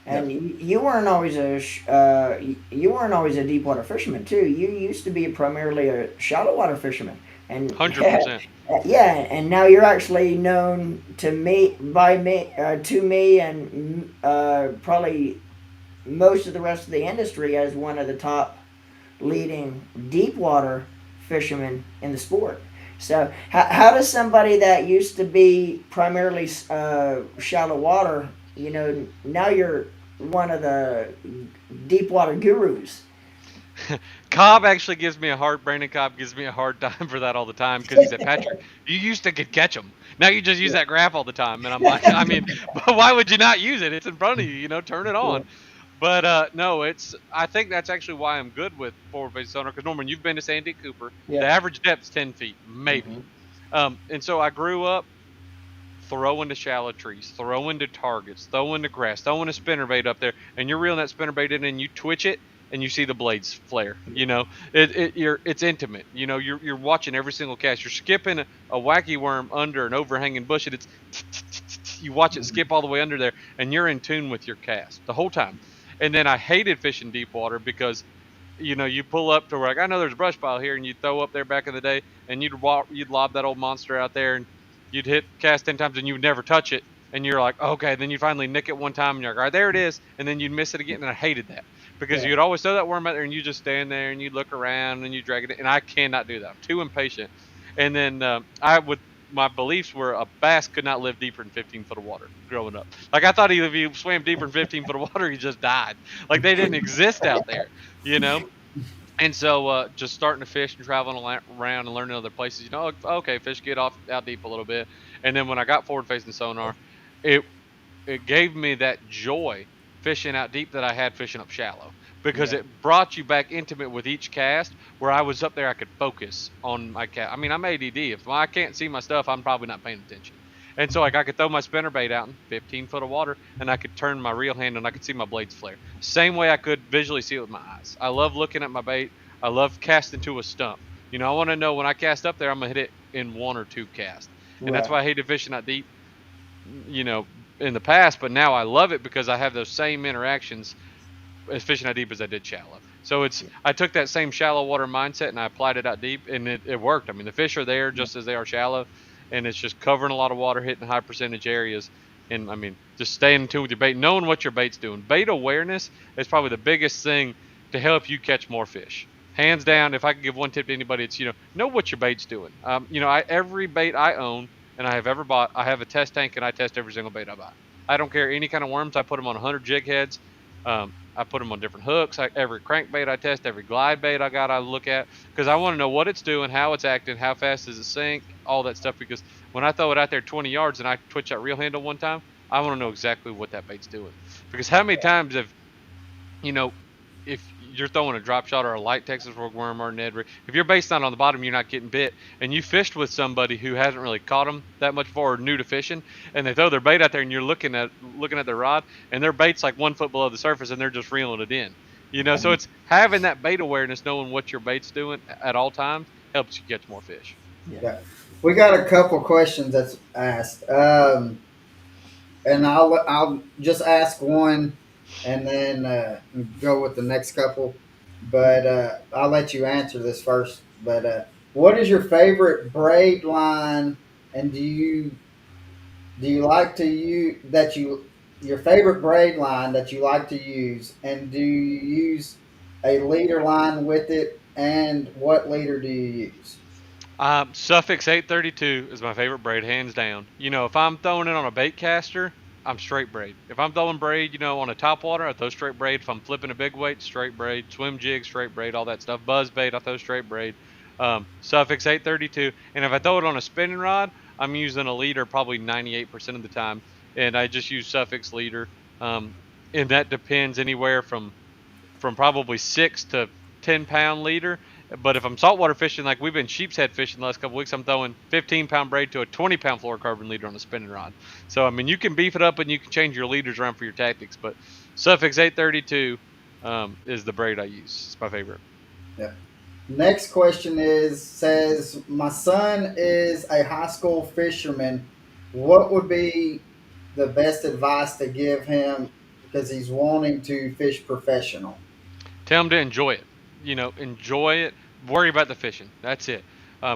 Yeah. And you weren't always you weren't always a deep water fisherman too. You used to be primarily a shallow water fisherman, and 100%. yeah, and now you're actually known to me by me to me and probably most of the rest of the industry as one of the top leading deep water fishermen in the sport. So, how does somebody that used to be primarily shallow water, now you're one of the deep water gurus? Cobb actually gives me a hard. Brandon Cobb gives me a hard time for that all the time because he said, "Patrick, you used to could catch them. Now you just use Yeah, that graph all the time." And I'm like, I mean, but why would you not use it? It's in front of you. Turn it yeah, on. But no, it's. I think that's actually why I'm good with forward facing sonar. Because Norman, you've been to Sandy Cooper. The yeah. average depth's 10 feet, maybe. Mm-hmm. And so I grew up throwing to shallow trees, throwing to targets, throwing to grass, throwing a spinnerbait up there, and you're reeling that spinnerbait in, and you twitch it, and you see the blades flare. It's intimate. You're watching every single cast. You're skipping a wacky worm under an overhanging bush, and it's you watch it skip all the way under there, and you're in tune with your cast the whole time. And then I hated fishing deep water because you pull up to where like I know there's a brush pile here, and you throw up there back in the day, and you'd lob that old monster out there, and you'd hit cast 10 times, and you would never touch it, and you're like, okay, then you finally nick it one time, and you're like, all right, there it is, and then you'd miss it again, and I hated that because Yeah, you'd always throw that worm out there, and you just stand there, and you look around, and you drag it, and I cannot do that. I'm too impatient, and then I would. My beliefs were a bass could not live deeper than 15 foot of water growing up. Like I thought if he swam deeper than 15 foot of water, he just died. Like they didn't exist out there, you know? And so, just starting to fish and traveling around and learning other places, okay, fish get off out deep a little bit. And then when I got forward facing sonar, it it gave me that joy fishing out deep that I had fishing up shallow because yeah. it brought you back intimate with each cast. Where I was up there, I could focus on my cast. I mean, I'm ADD. If I can't see my stuff, I'm probably not paying attention. And so, like, I could throw my spinner bait out in 15 foot of water, and I could turn my reel hand, and I could see my blades flare. Same way I could visually see it with my eyes. I love looking at my bait. I love casting to a stump. I want to know when I cast up there, I'm gonna hit it in one or two casts, and that's Right. why I hated fishing out deep you know, in the past, but now I love it because I have those same interactions as fishing out deep as I did shallow. So I took that same shallow water mindset and I applied it out deep, and it worked. I mean, the fish are there just as they are shallow, and it's just covering a lot of water, hitting high percentage areas. And I mean, just staying in tune with your bait, knowing what your bait's doing. Bait awareness is probably the biggest thing to help you catch more fish. Hands down, if I could give one tip to anybody, it's know what your bait's doing. Every bait I own and I have ever bought, I have a test tank and I test every single bait I buy. I don't care any kind of worms. I put them on 100 jig heads. I put them on different hooks. Every crankbait I test, every glide bait I look at because I want to know what it's doing, how it's acting, how fast does it sink, all that stuff. Because when I throw it out there 20 yards and I twitch that reel handle one time, I want to know exactly what that bait's doing. Because how many times have you know, if you're throwing a drop shot or a light Texas worm or an Ed rig, if your bait's not on the bottom, you're not getting bit, and you fished with somebody who hasn't really caught them that much before or new to fishing, and they throw their bait out there, and you're looking at their rod, and their bait's like 1 foot below the surface, and they're just reeling it in. So it's having that bait awareness, knowing what your bait's doing at all times, helps you catch more fish. Yeah. Yeah. We got a couple questions that's asked. And I'll just ask one, and then go with the next couple. But I'll let you answer this first. But what is your favorite braid line, and do you like to use that you your favorite braid line that you like to use, and do you use a leader line with it, and what leader do you use? Suffix 832 is my favorite braid, hands down. If I'm throwing it on a bait caster, I'm straight braid. If I'm throwing braid, on a top water, I throw straight braid. If I'm flipping a big weight, straight braid. Swim jig, straight braid, all that stuff. Buzz bait, I throw straight braid. Suffix 832. And if I throw it on a spinning rod, I'm using a leader probably 98% of the time. And I just use suffix leader. Um, and that depends anywhere from probably 6 to 10 pound leader. But if I'm saltwater fishing, like we've been sheep's head fishing the last couple of weeks, I'm throwing 15-pound braid to a 20-pound fluorocarbon leader on a spinning rod. So I mean, you can beef it up and you can change your leaders around for your tactics. But Suffix 832 is the braid I use. It's my favorite. Yeah. Next question says my son is a high school fisherman. what would be the best advice to give him because he's wanting to fish professional? Tell them to enjoy it. Enjoy it. Worry about the fishing. That's it.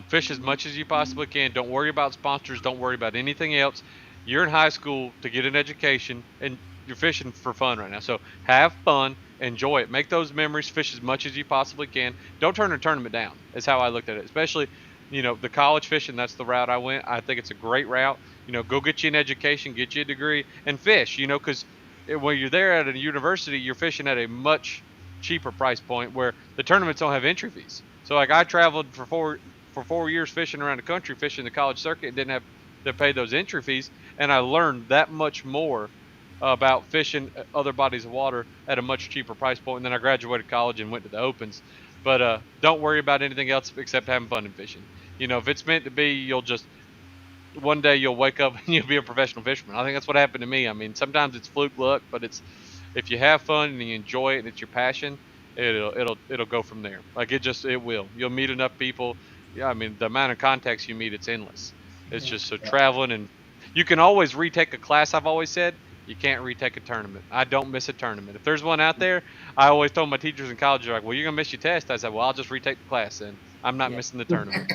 Fish as much as you possibly can. Don't worry about sponsors. Don't worry about anything else. You're in high school to get an education, and you're fishing for fun right now. So have fun, enjoy it, make those memories, fish as much as you possibly can. Don't turn a tournament down. Is how I looked at it. Especially, the college fishing. That's the route I went. I think it's a great route. Go get you an education, get you a degree, and fish. Because when you're there at a university, you're fishing at a much cheaper price point where the tournaments don't have entry fees. So like I traveled for 4 years fishing around the country, fishing the college circuit, and didn't have to pay those entry fees, and I learned that much more about fishing other bodies of water at a much cheaper price point. And then I graduated college and went to the opens. But don't worry about anything else except having fun and fishing. If it's meant to be, you'll just one day you'll wake up and you'll be a professional fisherman. I think that's what happened to me. I mean, sometimes it's fluke luck, but it's if you have fun and you enjoy it and it's your passion, it'll go from there. Like it will. You'll meet enough people. Yeah, I mean, the amount of contacts you meet, it's endless. It's just so Yeah. traveling, and you can always retake a class. I've always said you can't retake a tournament. I don't miss a tournament. If there's one out there, I always told my teachers in college, they're like, "Well, you're gonna miss your test." I said, "Well, I'll just retake the class, then I'm not Yeah, missing the tournament."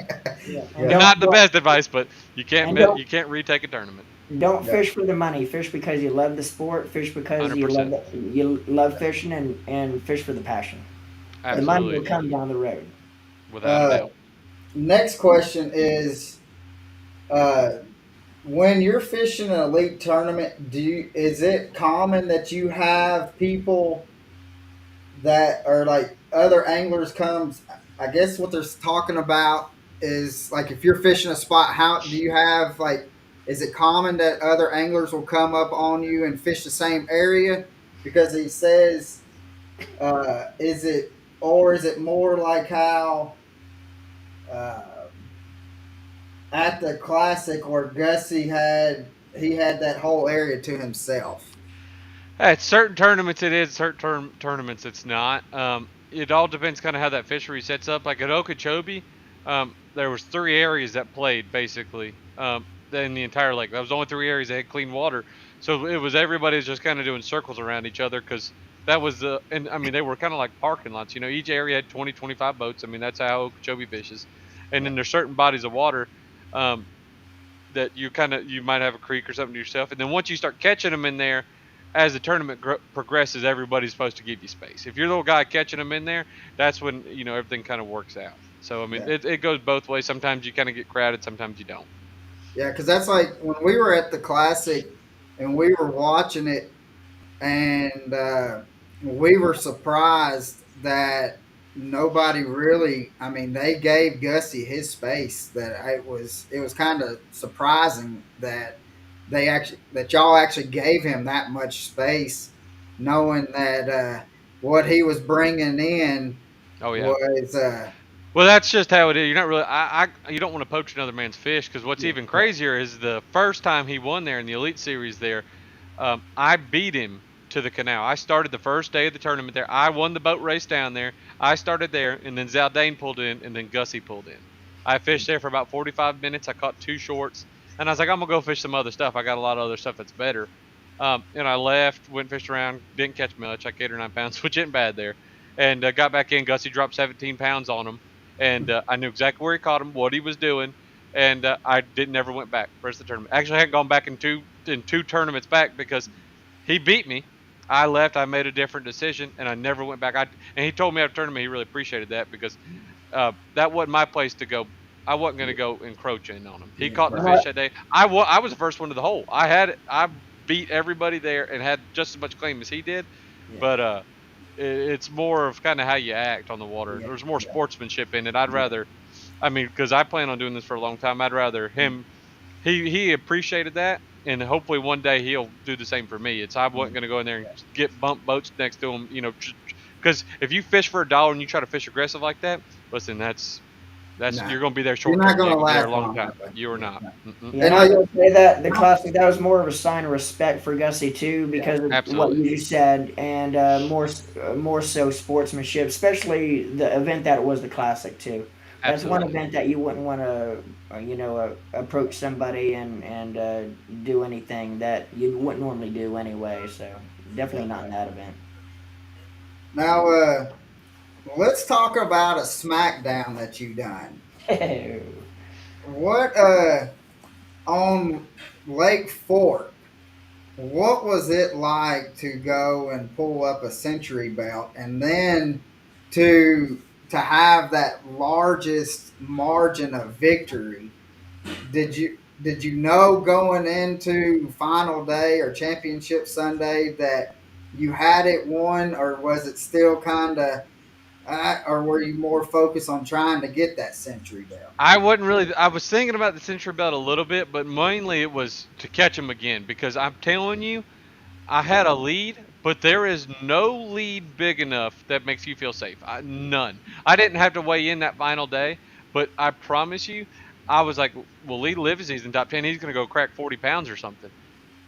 yeah. And Yeah. don't Not the don't best advice, but you can't and don't you can't retake a tournament. don't Yeah. fish for the money. Fish because you love the sport. Fish because Hundred you love percent, you love fishing, and fish for the passion. The money absolutely will agree, come down the road. without a Uh, doubt. Next question is, uh, when you're fishing an elite tournament, is it common that you have people that are like other anglers comes? I guess what they're talking about is like if you're fishing a spot, how do you have like? Is it common that other anglers will come up on you and fish the same area? Because he says, is it or is it more like how uh, at the classic where Gussie had that whole area to himself? At certain tournaments it is, certain tournaments it's not. It all depends kind of how that fishery sets up. Like at Okeechobee, there was 3 areas that played basically in the entire lake. That was the only 3 areas that had clean water. So it was everybody was just kind of doing circles around each other because that was and I mean they were kind of like parking lots. Each area had 20, 25 boats. I mean that's how Okeechobee fishes. And Yeah, then there's certain bodies of water um, that you might have a creek or something to yourself, and then once you start catching them in there, as the tournament progresses, everybody's supposed to give you space. If you're the little guy catching them in there, that's when everything kind of works out. So I mean, yeah, it goes both ways. Sometimes you kind of get crowded, sometimes you don't. yeah. Because that's like when we were at the classic and we were watching it, and we were surprised that nobody really. I mean, they gave Gussie his space. That it was kind of surprising that y'all actually gave him that much space, knowing that what he was bringing in Oh yeah. was Well, that's just how it is. You're not really. You don't want to poach another man's fish because what's Yeah, even yeah. crazier is the first time he won there in the Elite Series. There, I beat him to the canal. I started the first day of the tournament there. I won the boat race down there. I started there, and then Zaldane pulled in, and then Gussie pulled in. I fished there for about 45 minutes. I caught 2 shorts, and I was like, I'm gonna go fish some other stuff. I got a lot of other stuff that's better. And I left, went fished around, didn't catch much. I caught 8 or 9 pounds, which ain't bad there. And got back in. Gussie dropped 17 pounds on him, and I knew exactly where he caught him, what he was doing, and I didn't never went back for the rest of the tournament. Actually, I hadn't gone back in two tournaments back because he beat me. I left. I made a different decision, and I never went back. And he told me after the tournament he really appreciated that because that wasn't my place to go. I wasn't going to go encroach in on him. He caught the You right. know fish what? that day. I was the first one to the hole. I had it. I beat everybody there and had just as much claim as he did. Yeah, But it's more of kind of how you act on the water. yeah, There's more yeah, sportsmanship in it. I'd yeah. rather, I mean, because I plan on doing this for a long time. I'd rather him. He appreciated that, and hopefully one day he'll do the same for me. I wasn't going to go in there and get bump boats next to him, because if you fish for $1 and you try to fish aggressive like that, listen, that's Nah, you're going to be there you're short not term. You going to ain't going to be there a last long long time. that way. You are Yeah, not. no. Mm-mm. Yeah, And and I, I will say that the classic that was more of a sign of respect for Gussie too, yeah, because of what Absolutely. you just said, and more so sportsmanship, especially the event that it was the classic too. That's one Absolutely. event that you wouldn't want to, approach somebody and do anything that you wouldn't normally do anyway. So Yeah. definitely not in that event. Now, let's talk about a SmackDown that you done. What on Lake Fork? What was it like to go and pull up a century belt and then to have that largest margin of victory? Did you know going into final day or championship Sunday that you had it won, or was it still kind of, or were you more focused on trying to get that century belt? I wasn't really. I was thinking about the Century Belt a little bit, but mainly it was to catch him again because I'm telling you, I had a lead, but there is no lead big enough that makes you feel safe. None. I didn't have to weigh in that final day, but I promise you, I was like, well, Lee lives. He's in top 10. He's going to go crack 40 pounds or something.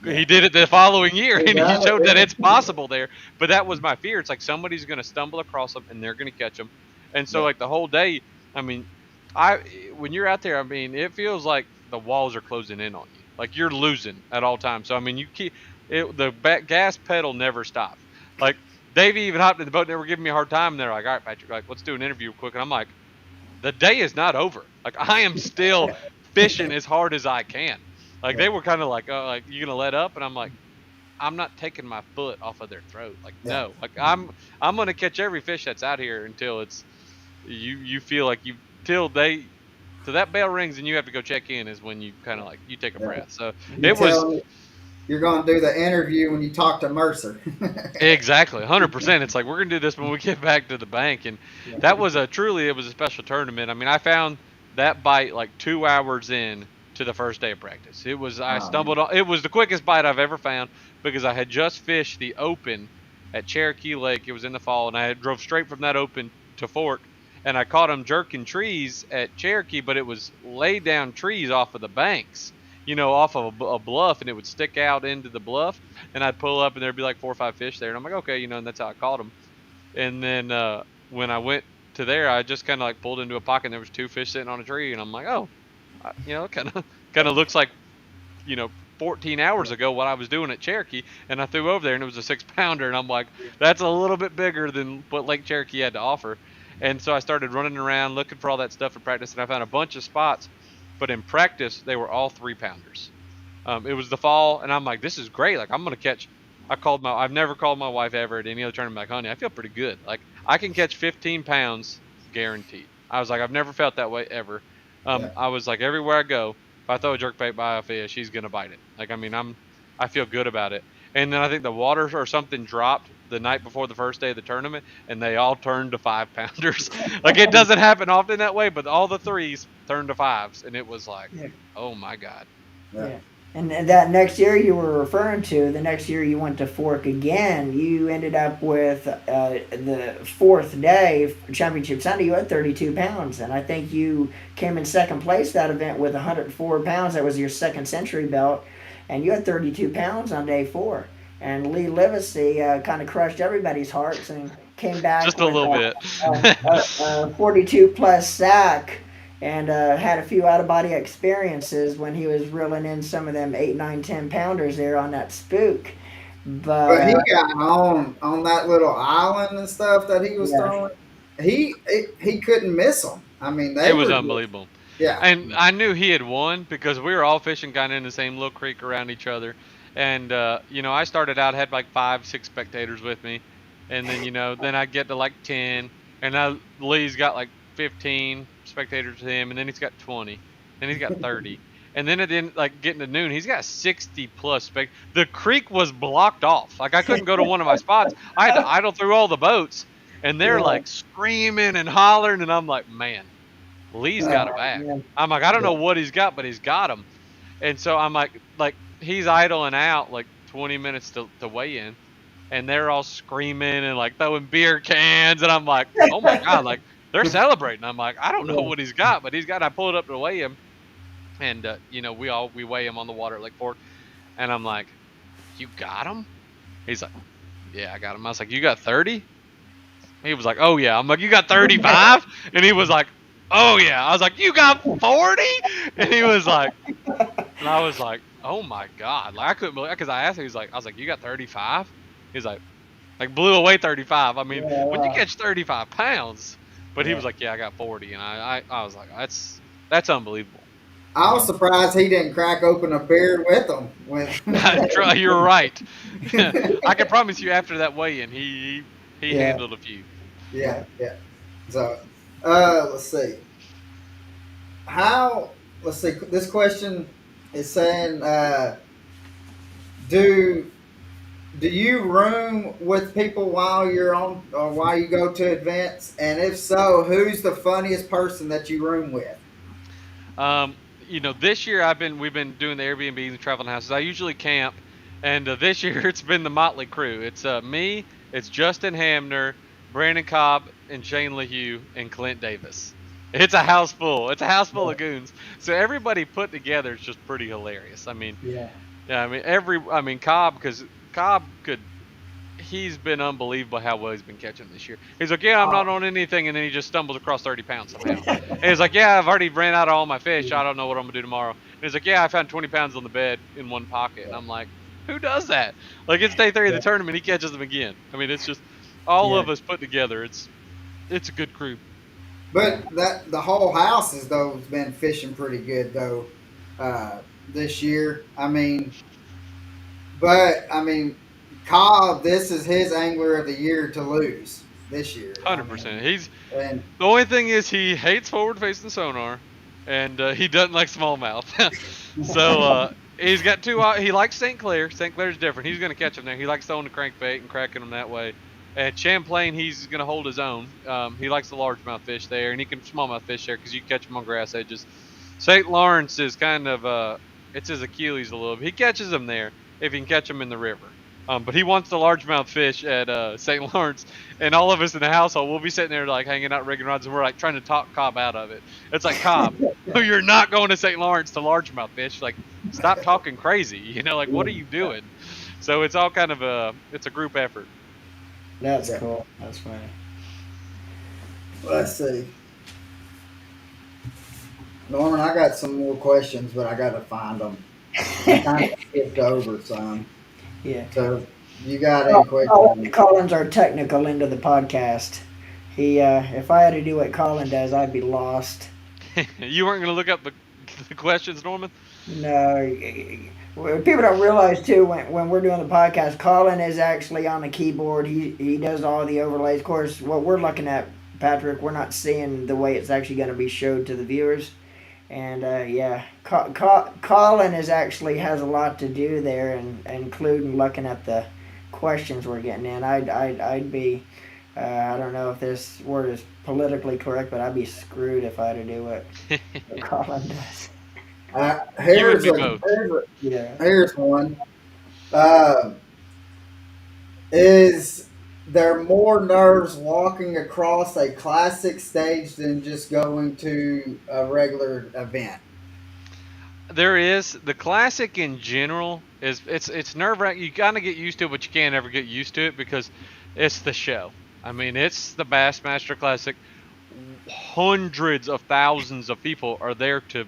Yeah, He did it the following year, he and he done showed that it. it's possible there. But that was my fear. It's like somebody's going to stumble across them, and they're going to catch them. And so, Yeah, like the whole day, I mean, I when you're out there, I mean, it feels like the walls are closing in on you. Like you're losing at all times. So I mean, you keep gas pedal never stops. Like Davey even hopped in the boat, and they were giving me a hard time. And they're like, "All right, Patrick, like let's do an interview quick." And I'm like, "The day is not over. Like I am still fishing as hard as I can." Like yeah, they were kind of like, "Oh, like you gonna let up?" And I'm like, I'm not taking my foot off of their throat. Like yeah, no, like I'm gonna catch every fish that's out here until it's you feel like you till they so that bell rings and you have to go check in is when you kind of like you take a yeah. breath. So You it was tell me you're going to do the interview when you talk to Mercer. exactly 100%. It's like we're gonna do this when we get back to the bank, and Yeah. that was a truly it was a special tournament. I mean, I found that bite like 2 hours in to the first day of practice. It was I Oh, stumbled on it was the quickest bite I've ever found because I had just fished the open at Cherokee Lake. It was in the fall, and I had drove straight from that open to Fork, and I caught them jerking trees at Cherokee, but it was laid down trees off of the banks. Off of a bluff, and it would stick out into the bluff, and I'd pull up and there'd be like 4 or 5 fish there, and I'm like, okay, and that's how I caught them. And then when I went to there, I just kind of like pulled into a pocket, and there was 2 fish sitting on a tree, and I'm like, oh, kind of looks like 14 hours ago what I was doing at Cherokee, and I threw over there, and it was a 6 pounder, and I'm like, that's a little bit bigger than what Lake Cherokee had to offer. And so I started running around looking for all that stuff in practice, and I found a bunch of spots, but in practice they were all 3 pounders. It was the fall, and I'm like, this is great. Like I'm gonna catch. I've never called my wife ever at any other tournament. Like, honey, I feel pretty good. Like I can catch 15 pounds guaranteed. I was like, I've never felt that way ever. yeah, I was like, everywhere I go, if I throw a jerkbait by a fish, he's gonna bite it. Like I mean, I feel good about it. And then I think the water or something dropped the night before the first day of the tournament, and they all turned to 5 pounders. Like it doesn't happen often that way, but all the threes turned to fives, and it was like, Yeah. oh my god. yeah. Yeah. And that next year you were referring to, the next year you went to Fork again, you ended up with the fourth day, Championship Sunday, you had 32 pounds. And I think you came in second place that event with 104 pounds. That was your second century belt. And you had 32 pounds on day four. And Lee Livesey kind of crushed everybody's hearts and came back Just a with little bit. a 42 plus sack and had a few out of body experiences when he was reeling in some of them 8, 9, 10 pounders there on that spook. But But he got on that little island and stuff that he was yeah, throwing. He couldn't miss them. I mean, It they was were just, unbelievable. yeah, And I knew he had won because we were all fishing kind of in the same little creek around each other. And, I started out, had like 5, 6 spectators with me. And then, then I get to like 10. And now Lee's got like 15 spectators with him. And then he's got 20. Then he's got 30. And then at the end, like getting to noon, he's got 60 plus The creek was blocked off. Like I couldn't go to one of my spots. I had to idle through all the boats. And they're yeah, like screaming and hollering. And I'm like, man. Lee's got a uh, bag. yeah, I'm like, I don't yeah, know what he's got, but he's got them. And so I'm like he's idling out like 20 minutes to weigh in, and they're all screaming and like throwing beer cans, and I'm like, oh my god, like they're celebrating. I'm like, I don't know yeah. what he's got, but he's got. I pulled up to weigh him, and we weigh him on the water at Lake Fork, and I'm like, you got him? He's like, yeah, I got him. I was like, you got 30? He was like, oh yeah. I'm like, you got 35? And he was like, Oh yeah. I was like, you got 40? And he was like, and I was like, oh my god. Like I couldn't believe because I asked him. He's like, I was like, you got 35? He's like blew away 35. I Yeah, mean, when you wow. catch 35 pounds, but he Yeah, was like, yeah, I got 40, and I was like, that's unbelievable. I was yeah, surprised he didn't crack open a beer with them. You're right. I can promise you, after that weigh-in, he yeah, handled a few. Yeah, yeah. yeah. So, let's see. How? Let's see. This question is saying, do do you room with people while you're on or while you go to events? And if so, who's the funniest person that you room with? This year we've been doing the Airbnbs and traveling houses. I usually camp, and this year it's been the motley crew. It's me, it's Justin Hamner, Brandon Cobb, and Shane LaHue and Clint Davis. It's a house full. It's a house full of goons. So everybody put together is just pretty hilarious. I mean, Yeah. yeah, I mean Cobb, because Cobb could he's been unbelievable how well he's been catching this year. He's like, yeah, I'm not Oh, on anything, and then he just stumbles across 30 pounds somehow. And he's like, yeah, I've already ran out of all my fish. Yeah. I don't know what I'm gonna do tomorrow. And he's like, yeah, I found 20 pounds on the bed in one pocket. And I'm like, who does that? Like it's day 3 of the Yeah. tournament, he catches them again. I mean, it's just all Yeah. of us put together. It's a good crew. but that the whole house is though has been fishing pretty good though this year. I mean, Cobb, this is his angler of the year to lose this year. 100%. He's And The only thing is he hates forward facing sonar, and he doesn't like smallmouth. So he's got two. He likes St. Clair. St. Clair's different. He's going to catch them there. He likes throwing the crankbait and cracking them that way. At Champlain, he's going to hold his own. He likes the largemouth fish there, and he can smallmouth fish there because you can catch them on grass edges. St. Lawrence is kind of it's his Achilles a little bit. He catches them there if he can catch them in the river. But he wants the largemouth fish at St. Lawrence, and all of us in the household will be sitting there like hanging out rigging rods, and we're like trying to talk Cobb out of it. It's like, Cobb, you're not going to St. Lawrence to largemouth fish. Like, stop talking crazy. Like, what are you doing? So it's all kind of it's a group effort. That's yeah, cool. That's funny. let's see. Norman, I got some more questions, but I got to find them. I kind of skipped over some. Yeah. So, you got any Oh, questions? Colin's our technical end of the podcast. If I had to do what Colin does, I'd be lost. You weren't going to look up the questions, Norman? No, people don't realize too when we're doing the podcast, Colin is actually on the keyboard. He does all the overlays. Of course, what we're looking at, Patrick, we're not seeing the way it's actually going to be showed to the viewers. And yeah, Colin is actually has a lot to do there, and including looking at the questions we're getting in. I'd be I don't know if this word is politically correct, but I'd be screwed if I had to do what Colin does. Uh, You and here's me a both. here's, a, Yeah. here's one. Uh, is there more nerves walking across a classic stage than just going to a regular event? There is the classic in general is it's nerve wracking. You kind of get used to it, but you can't ever get used to it because it's the show. I mean, it's the Bassmaster Classic. Hundreds of thousands of people are there to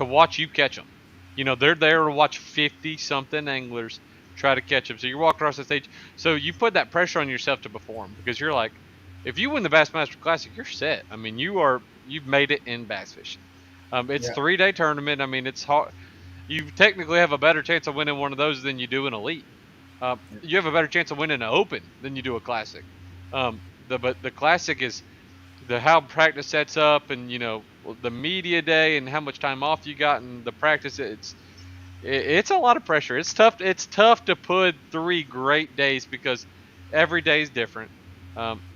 watch you catch them. They're there to watch 50 something anglers try to catch them. So you walk across the stage. So you put that pressure on yourself to perform because you're like, if you win the Bassmaster Classic, you're set. I mean, you've made it in bass fishing. It's Yeah, 3 day tournament. I mean, it's hard. You technically have a better chance of winning one of those than you do an elite. You have a better chance of winning an open than you do a classic. But the classic is the how practice sets up, and the media day and how much time off you got and the practice. It's a lot of pressure. It's tough. It's tough to put 3 great days because every day is different.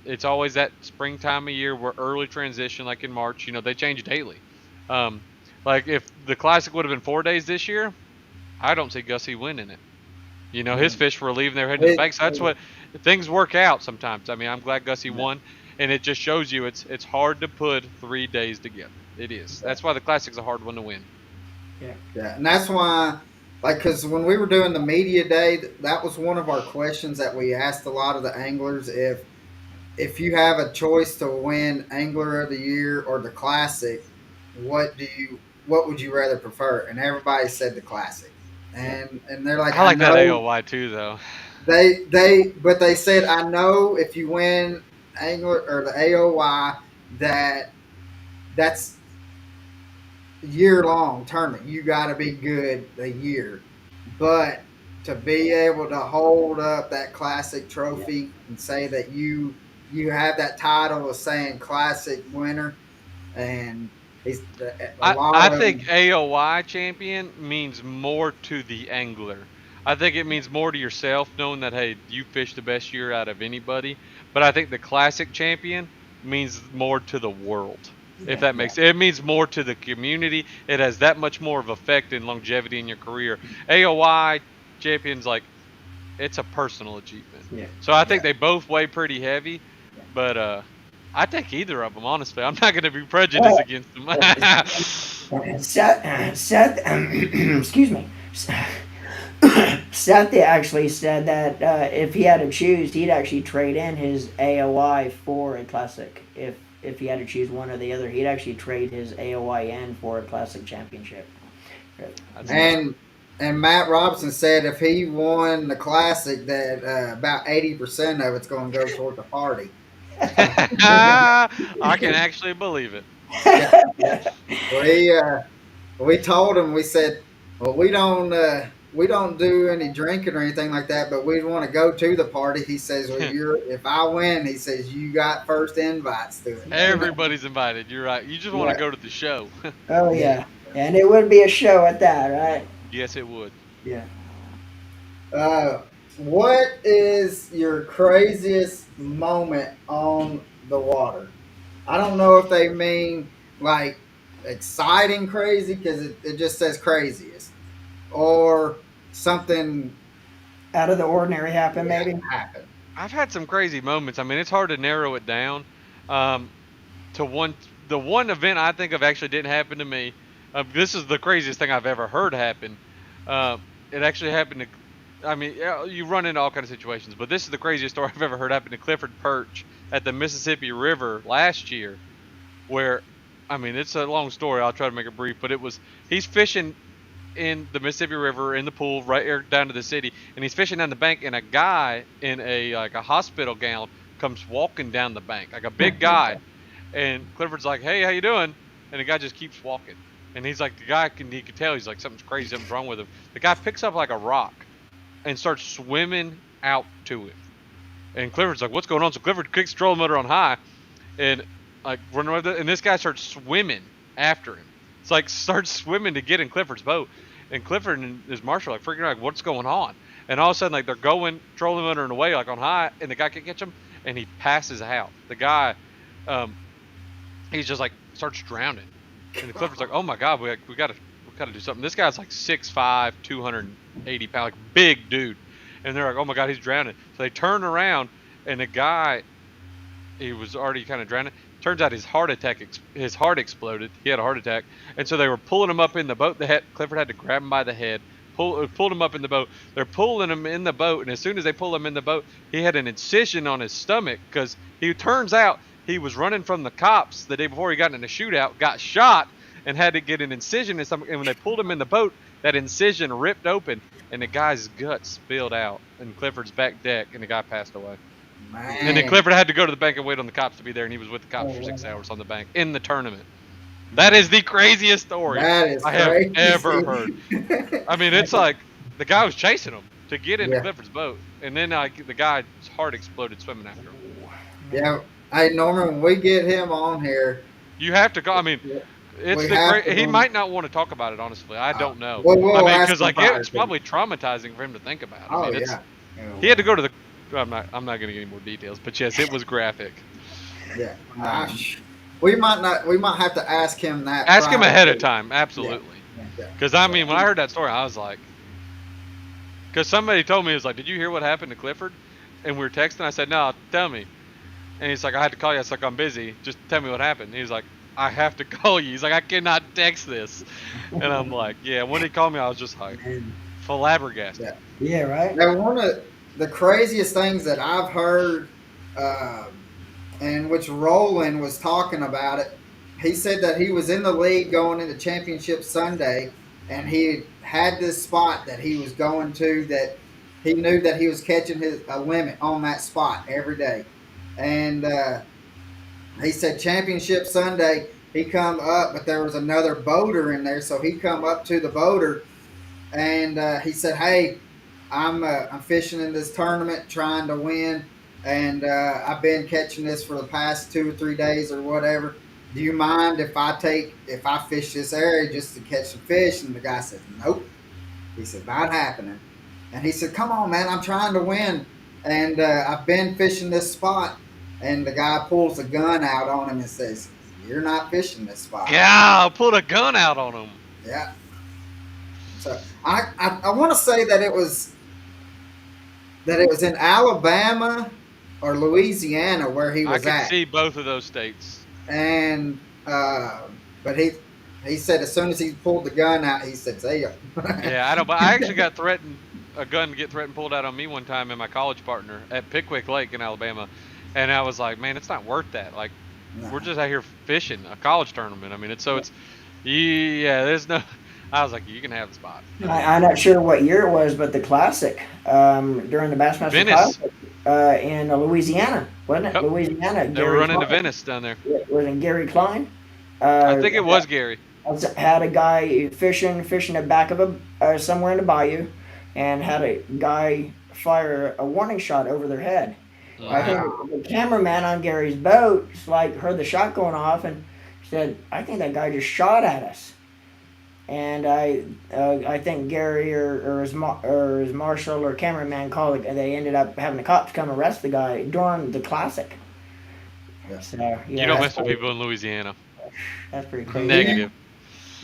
It's always that springtime of year where early transition, like in March, they change daily. Um, like if the classic would have been 4 days this year, I don't see Gussie winning it. His yeah. fish were leaving their head to the It, bank. So that's what things work out sometimes. I mean, I'm glad Gussie won, and it just shows you it's hard to put 3 days together. It is. That's why the classic's a hard one to win. Yeah. yeah, and that's why, like, because when we were doing the media day, that was one of our questions that we asked a lot of the anglers if if you have a choice to win Angler of the Year or the Classic, what would you rather prefer? And everybody said the Classic, Yeah. and they're like, I I like that know AOY too, though. but they said I know if you win Angler or the AOY that that's year long tournament. You got to be good a year, but to be able to hold up that classic Yeah. trophy and say that you have that title of saying classic winner, and he's a lot I of think them. AOY champion means more to the angler. I think it means more to yourself knowing that hey, you fished the best year out of anybody. But I think the classic champion means more to the world. If Yeah. that makes it means more to the community. It has that much more of effect and longevity in your career. AOY champions like it's a personal achievement. Yeah. So I think Yeah, they both weigh pretty heavy, but I take either of them honestly. I'm not going to be prejudiced against them. Seth, excuse me. Seth actually said that if he had to choose, he'd actually trade in his AOI for a classic. If he had to choose one or the other, he'd actually trade his AOI in for a classic championship. That's Nice. awesome. and Matt Robinson said if he won the classic, that about 80% of it's going to go toward the party. So I can actually believe it. yeah, we we told him, we said, well, we don't do any drinking or anything like that, but we want to go to the party. He says, well, you're if I win, he says you got first invites to it. Everybody's invited. You're right. You just want to Yeah, go to the show. Oh yeah. yeah, and it would be a show at that, right? Yes, it would. Yeah. What is your craziest moment on the water? I don't know if they mean like exciting crazy because it just says craziest or something Out of the ordinary happen, yeah maybe. happened. I've had some crazy moments. I mean, it's hard to narrow it down. Um, to one, the one event I think of actually didn't happen to me. This is the craziest thing I've ever heard happen. Uh, it actually happened to. I mean, yeah, you run into all kinds of situations, but this is the craziest story I've ever heard happen to Clifford Perch at the Mississippi River last year. Where, I mean, it's a long story. I'll try to make it brief, but it was he's fishing in the Mississippi River in the pool right here down to the city, and he's fishing down the bank, and a guy in a like a hospital gown comes walking down the bank, like a big guy, and Clifford's like, "Hey, how you doing?" And the guy just keeps walking, and he's like, the guy can he could tell he's like something's crazy, something's wrong with him. The guy picks up like a rock and starts swimming out to him, and Clifford's like, "What's going on?" So Clifford kicks the trolling motor on high, and like running with it, and this guy starts swimming after him. It's like starts swimming to get in Clifford's boat, and Clifford and his marshal are like freaking out, like, what's going on? And all of a sudden, like they're going trolling motor in a way like on high, and the guy can catch him, and he passes out. The guy, um, he's just like starts drowning, and the Clifford's like, oh my god, we gotta do something. This guy's like 6'5", 280 pounds, like big dude, and they're like, oh my god, he's drowning. So they turn around, and the guy he was already kind of drowning. Turns out his heart exploded. He had a heart attack, and so they were pulling him up in the boat. Clifford had to grab him by the head, pulled him up in the boat. They're pulling him in the boat, and as soon as they pull him in the boat, he had an incision on his stomach because he turns out he was running from the cops the day before he got in a shootout, got shot, and had to get an incision in his stomach. And when they pulled him in the boat, that incision ripped open, and the guy's guts spilled out in Clifford's back deck, and the guy passed away. And then Man, Clifford had to go to the bank and wait on the cops to be there, and he was with the Oh, cops for wow. 6 hours on the bank in the tournament. That is the craziest story that is I have ever crazy. heard. I mean, it's like the guy was chasing him to get into Yeah, Clifford's boat, and then the guy's heart exploded swimming after him. yeah. Hey Norman, when we get him on here, You have to go. I mean, it's we the have great. to. He might not want to talk about it. Honestly, I don't know. I We'll mean, ask because him like prior it's to. probably traumatizing for him to think about. I Oh mean, it's yeah, he had to go to the. I'm not going to get any more details, but yes, it was graphic. yeah. Um, We might not. We might have to ask him that Ask him prior ahead of to. time. Yeah, Absolutely. yeah. yeah, Because I yeah. mean, when I heard that story, I was like, because somebody told me, it was like, did you hear what happened to Clifford? And we were texting. I said, no, tell me. And he's like, I had to call you. I was like, I'm busy. Just tell me what happened. And he's like, I have to call you. He's like, I cannot text this. And I'm like, yeah. When he called me, I was just like Man. Yeah. flabbergasted. Yeah, right? Now, one of the craziest things that I've heard. Um, and which Roland was talking about it. He said that he was in the lead going into championship Sunday, and he had this spot that he was going to that he knew that he was catching his a limit on that spot every day, and he said championship Sunday he come up, but there was another boater in there, so he come up to the boater and he said, "Hey, I'm fishing in this tournament, trying to win, and I've been catching this for the past 2 or 3 days or whatever. Do you mind if I fish this area just to catch some fish?" And the guy said, "Nope." He said, "Not happening." And he said, "Come on, man, I'm trying to win, and I've been fishing this spot." And the guy pulls a gun out on him and says, "You're not fishing this spot." Yeah, pulled a gun out on him. Yeah. So I want to say that it was in Alabama or Louisiana where he I was could at, see both of those states. and but he said as soon as he pulled the gun out, he said, "See ya." Yeah, I know, but I actually got threatened, a gun get threatened pulled out on me one time and my college partner at Pickwick Lake in Alabama, and I was like, man, it's not worth that. Like, we're No. just out here fishing a college tournament. I mean, yeah, there's no. I was like, you can have the spot. I mean, I'm not sure what year it was, but the Classic during the Bassmaster Venice. Classic in Louisiana, wasn't it? Yep, Louisiana. they were Gary running to Klein Venice down there. was it Gary Klein? I Uh, think it was Gary. had a guy fishing the back of a somewhere in the bayou, and had a guy fire a warning shot over their head. I think Hmm. Wow. the cameraman on Gary's boat like heard the shot going off and said, "I think that guy just shot at us." And I think Gary or his marshal or cameraman called it. They ended up having the cops come arrest the guy during the Classic. Yeah. So You yeah, don't mess with people in Louisiana. that's pretty Do crazy. you Negative.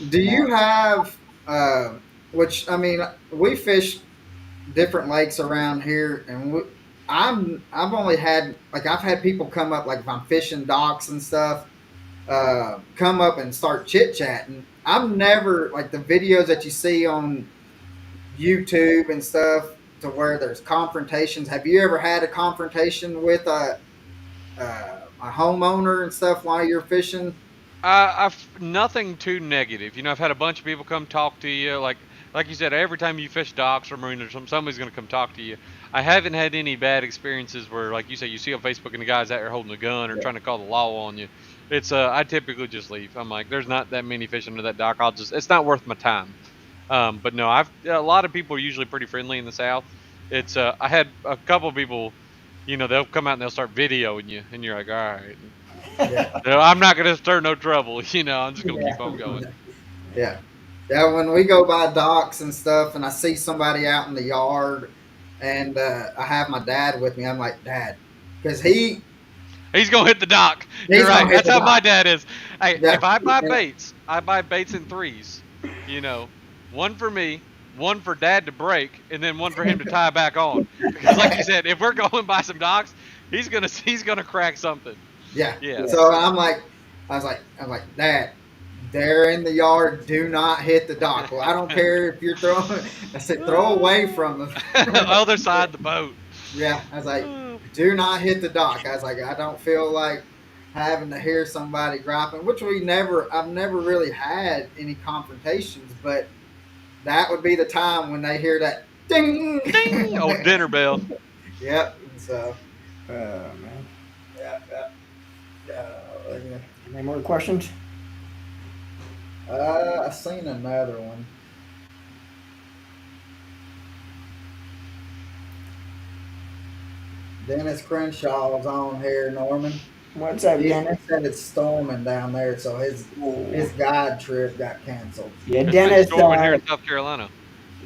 do Yeah. you have which I mean we fish different lakes around here, and I've only had like I've had people come up like if I'm fishing docks and stuff, come up and start chit chatting. I've never like the videos that you see on YouTube and stuff to where there's confrontations. Have you ever had a confrontation with a homeowner and stuff while you're fishing? I've nothing too negative. You know, I've had a bunch of people come talk to you. Like you said, every time you fish docks or marina or something, somebody's going to come talk to you. I haven't had any bad experiences where, like you say, you see on Facebook and the guy's out there holding a gun or Yeah, trying to call the law on you. It's I typically just leave. I'm like, there's not that many fish under that dock. It's not worth my time. But no, I've a lot of people are usually pretty friendly in the South. It's I had a couple of people, you know, they'll come out and they'll start videoing you, and you're like, all right. yeah, No, I'm not going to stir no trouble. You know, I'm just going to Yeah. keep on going. yeah. Yeah, when we go by docks and stuff, and I see somebody out in the yard, and I have my dad with me, I'm like, "Dad," because He's going to hit the dock. You're he's right. gonna hit That's the how dock. my dad is. Hey, Yeah, if I buy and- baits, I buy baits in threes. You know, one for me, one for dad to break, and then one for him to tie back on. Because, like you said, if we're going by some docks, he's gonna crack something. yeah. Yes. So I'm like, "Dad, they're in the yard. Do not hit the dock." Well, I don't care if you're throwing. I said, throw away from them. Other side of the boat. Yeah, I was like, "Do not hit the dock." I was like, I don't feel like having to hear somebody griping, which I've never really had any confrontations, but that would be the time when they hear that ding. Ding! Old dinner bell. Yep. And so, Oh man. yeah, yeah. Any more questions? I seen another one. Dennis Crenshaw's on here, Norman. What's up, He Dennis? said it's storming down there, so his guide trip got canceled. Yeah, It's been Dennis. storming here in South Carolina.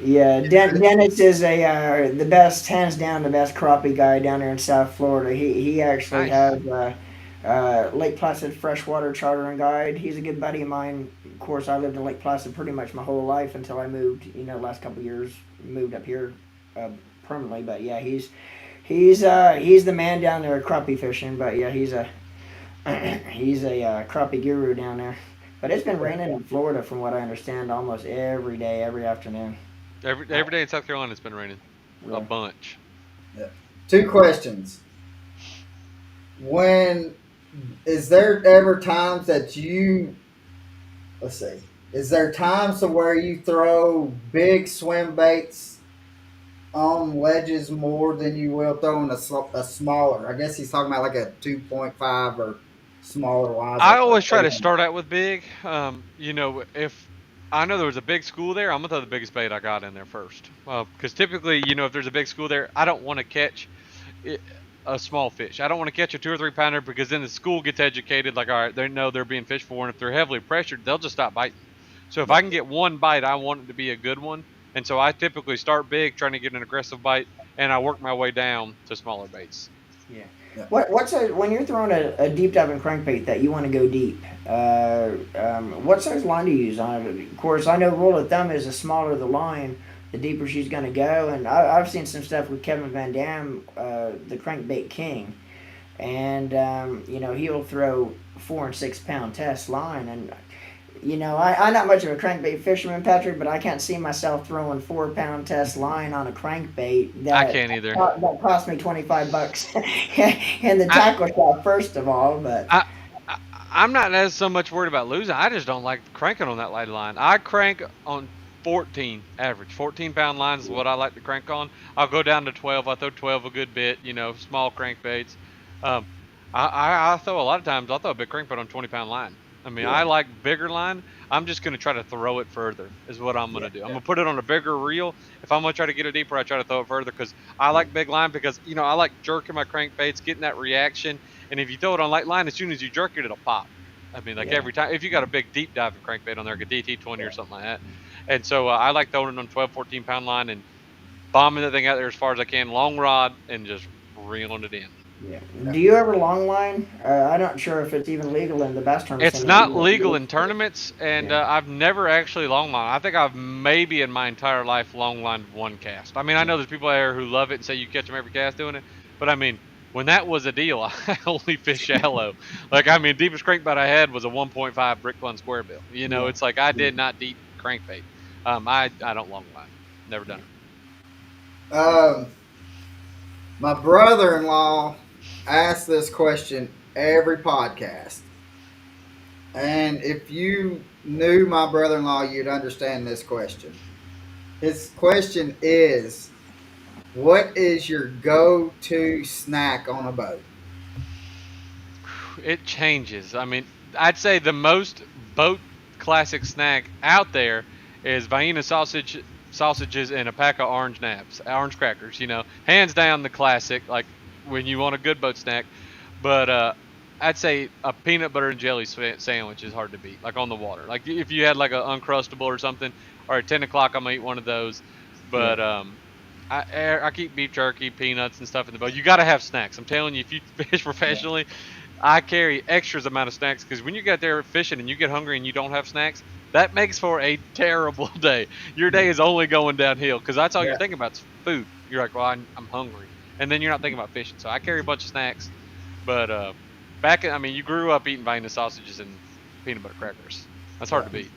Yeah, Dennis is the best, hands down, the best crappie guy down there in South Florida. He actually Nice. has Lake Placid freshwater charter and guide. He's a good buddy of mine. Of course, I lived in Lake Placid pretty much my whole life until I moved. Last couple of years moved up here permanently. But yeah, he's the man down there crappie fishing. But yeah, he's a he's a crappie guru down there. But it's been raining in Florida, from what I understand, almost every day, every afternoon. Every day in South Carolina it's been raining a Really. bunch. Yeah. Two questions. when is there ever times that you let's see, is there times to where you throw big swim baits on ledges more than you will throwing a smaller? I guess he's talking about like a 2.5 or smaller I Wiser or always try to 300. start out with big. If I know there was a big school there, I'm gonna throw the biggest bait I got in there first. Because typically, if there's a big school there, I don't want to catch i- a small fish. I don't want to catch a 2 or 3 pounder because then the school gets educated. Like, all right, they know they're being fished for, and if they're heavily pressured, they'll just stop biting. So if Yeah, I can get one bite, I want it to be a good one. And so I typically start big, trying to get an aggressive bite, and I work my way down to smaller baits. Yeah. yeah, What's when you're throwing a deep diving crankbait that you want to go deep? What size line do you use on it? Of course, I know rule of thumb is the smaller the line, the deeper she's going to go. And I've seen some stuff with Kevin Van Dam, the crankbait king, and he'll throw 4 and 6 pound test line, and I'm not much of a crankbait fisherman, Patrick, but I can't see myself throwing 4 pound test line on a crankbait I that can't either. that cost me $25 in the I, tackle shop, first of all. But I, I I'm not as so much worried about losing. I just don't like cranking on that light line. I crank on 14 average. 14-pound lines is what I like to crank on. I'll go down to 12. I throw 12 a good bit. Small crankbaits. Um, I throw a lot of times. I'll throw a big crankbait on 20-pound line. I mean, I yeah, like bigger line. I'm just going to try to throw it further. Is what I'm going yeah, to do. I'm going to put it on a bigger reel. If I'm going to try to get it deeper, I try to throw it further because I like big line because I like jerking my crankbaits, getting that reaction, and if you throw it on light line, as soon as you jerk it, it'll pop. I mean, like yeah, every time, if you got a big deep diving crankbait on there, like a DT20 or something like that. And so I like throwing it on 12, 14-pound line and bombing the thing out there as far as I can, long rod, and just reeling it in. yeah. yeah. Do you ever long line? I'm not sure if it's even legal in the bass tournaments It's anymore. not legal in tournaments, and Yeah, I've never actually long lined. I think I've maybe in my entire life long lined one cast. I mean, I know there's people out there who love it and say you catch them every cast doing it, but I mean, when that was a deal, I only fish shallow. Like, I mean, deepest crankbait I had was a 1.5 brick bun square bill. yeah, It's like I yeah. did not deep crankbait. I don't long line. Never done Yeah. it. Um, my brother-in-law asks this question every podcast, and if you knew my brother-in-law, you'd understand this question. His question is, "What is your go-to snack on a boat?" It changes. I mean, I'd say the most boat classic snack out there is Vienna sausages and a pack of orange nabs, orange crackers. Hands down the classic. Like when you want a good boat snack, but I'd say a peanut butter and jelly sandwich is hard to beat. Like on the water. Like if you had like an uncrustable or something, or at 10 o'clock, I'm gonna eat one of those. Yeah. But I keep beef jerky, peanuts, and stuff in the boat. You got to have snacks. I'm telling you, if you fish Yeah. professionally, I carry extras amount of snacks because when you get there fishing and you get hungry and you don't have snacks, that makes for a terrible day. Your day is only going downhill because that's all you're Yeah. thinking about is food. You're like, well, I'm hungry, and then you're not thinking about fishing. So I carry a bunch of snacks, but I mean, you grew up eating Vienna sausages and peanut butter crackers. That's hard Yeah. to beat.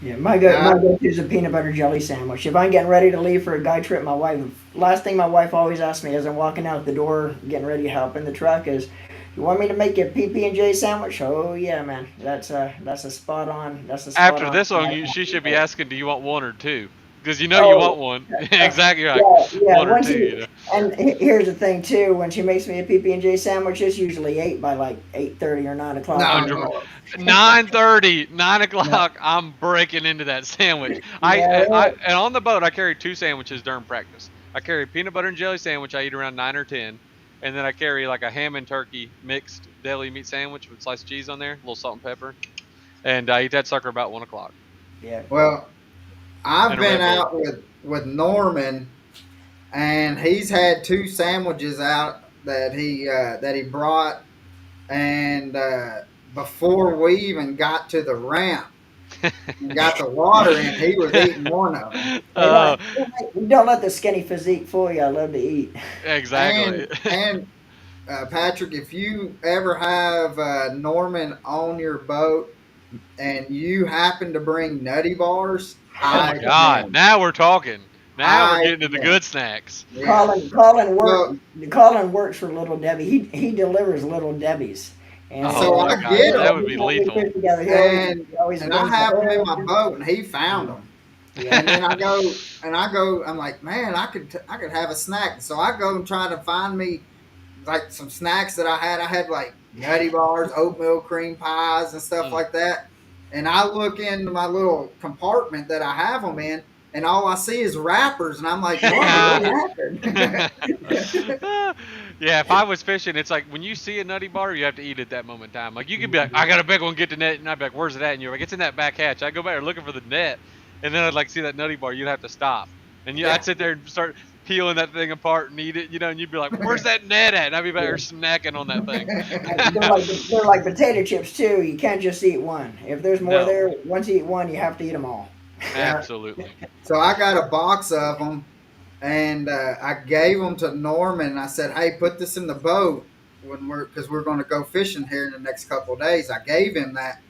Yeah, my Yeah. go to is a peanut butter jelly sandwich. If I'm getting ready to leave for a guy trip, my wife last thing my wife always asks me as I'm walking out the door, getting ready to help in the truck is, "You want me to make you a PB and J sandwich?" Oh yeah, man, that's a spot on. That's a spot After on. this one, she should be asking, "Do you want one or two?" Because you Oh, want one. Exactly right. yeah, yeah. One or When two. she and here's the thing too, when she makes me a PB and J sandwich, it's usually 8 by like 8:30 or 9 o'clock in the No, Hundred morning. 9:30, nine Yeah, o'clock. I'm breaking into that sandwich. yeah, And on the boat, I carry two sandwiches during practice. I carry a peanut butter and jelly sandwich. I eat around 9 or 10, and then I carry like a ham and turkey mixed deli meat sandwich with sliced cheese on there, a little salt and pepper, and I eat that sucker about 1 o'clock, yeah, well, I've and a been Red Bull. out with Norman, and he's had two sandwiches out that he brought, and before we even got to the ramp and got the water in, he was eating one of them. Hey, uh, don't let the skinny physique fool you. I love to eat. exactly. And Patrick, if you ever have Norman on your boat and you happen to bring nutty bars, Oh my I God! can. Now we're talking. Now we're I getting to the good snacks. yeah. Colin Well, Colin works for Little Debbie. He delivers Little Debbie's, and Oh so my I gosh, get that them, would be we lethal. fish together. and He always I brings the have them in my hook. boat, and he found Yeah, them. yeah. And then I'm like, man, I could have a snack. So I go and try to find me like some snacks that I had. I had like nutty bars, oatmeal cream pies, and stuff Mm. like that. And I look into my little compartment that I have them in, and all I see is wrappers. And I'm like, Norman, what happened? Yeah, if I was fishing, it's like when you see a nutty bar, you have to eat it that moment in time. Like you could be like, I got a big one, get the net, and I'd be like, where's it at? And you're like, it's in that back hatch. I go back there looking for the net, and then I'd like see that nutty bar. You'd have to stop, and I'd Yeah. sit there and start peeling that thing apart and eat it, and you'd be like, where's that net at? And I'd be back there snacking on that thing. They're like potato chips too. You can't just eat one. If there's more No, there, once you eat one, you have to eat them all. Yeah. absolutely. So I got a box of them, and I gave them to Norman. And I said, "Hey, put this in the boat because we're going to go fishing here in the next couple of days." I gave him that,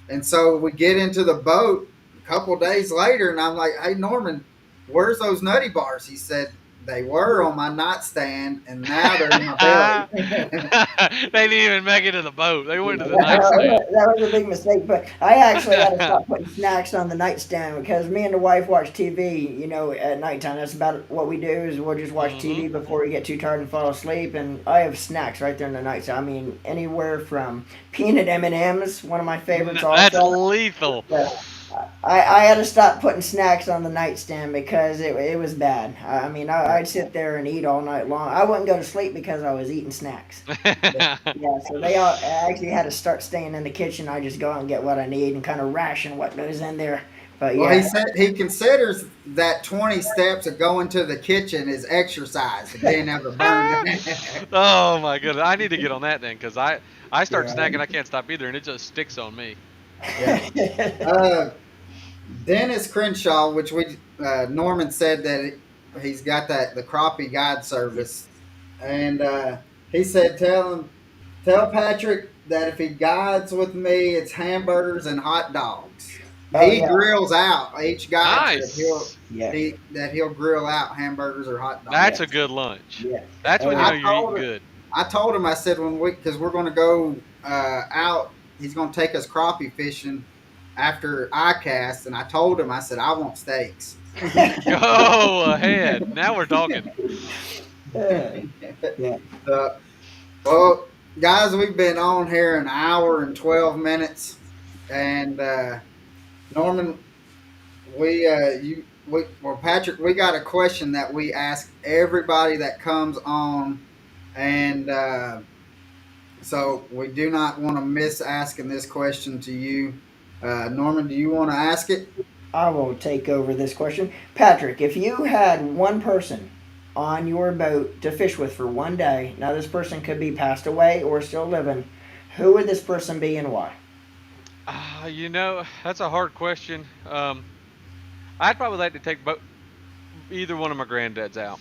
and so we get into the boat a couple of days later, and I'm like, "Hey, Norman, where's those nutty bars?" He said, "They were on my nightstand, and now they're in my belly." They didn't even make it to the boat. They went to the nightstand. That was a big mistake, but I actually had to stop putting snacks on the nightstand because me and the wife watch TV, at nighttime. That's about what we do is we'll just watch Hmm. TV before we get too tired and fall asleep. And I have snacks right there in the nightstand. I mean, anywhere from peanut M&Ms, one of my favorites That's also. lethal. But I had to stop putting snacks on the nightstand because it was bad. I mean, I'd sit there and eat all night long. I wouldn't go to sleep because I was eating snacks. Yeah, so I actually had to start staying in the kitchen. I just go out and get what I need and kind of ration what goes in there. But Well, he yeah, said he considers that 20 steps of going to the kitchen is exercise and being able to burn. Oh my goodness, I need to get on that then because I start yeah. snacking, I can't stop either, and it just sticks on me. Yeah. Uh, Dennis Crenshaw, which we Norman said that he's got the crappie guide service, and he said tell Patrick that if he guides with me, it's hamburgers and hot dogs. Oh He yeah, grills out each guide trip. Nice. yeah, He'll grill out hamburgers or hot That's dogs. a good lunch. yeah. That's when you Oh, know I you're eating told good. I told him, I said, because we're going to go out, he's going to take us crappie fishing after I cast. And I told him, I said, I want steaks. Go ahead. Now we're talking. yeah. uh, well, guys, we've been on here an hour and 12 minutes. And Norman, Patrick, we got a question that we ask everybody that comes on. And so we do not want to miss asking this question to you. Norman, do you want to ask it? I will take over this question. Patrick, if you had one person on your boat to fish with for one day, now this person could be passed away or still living, who would this person be and why? That's a hard question. I'd probably like to take either one of my granddads out.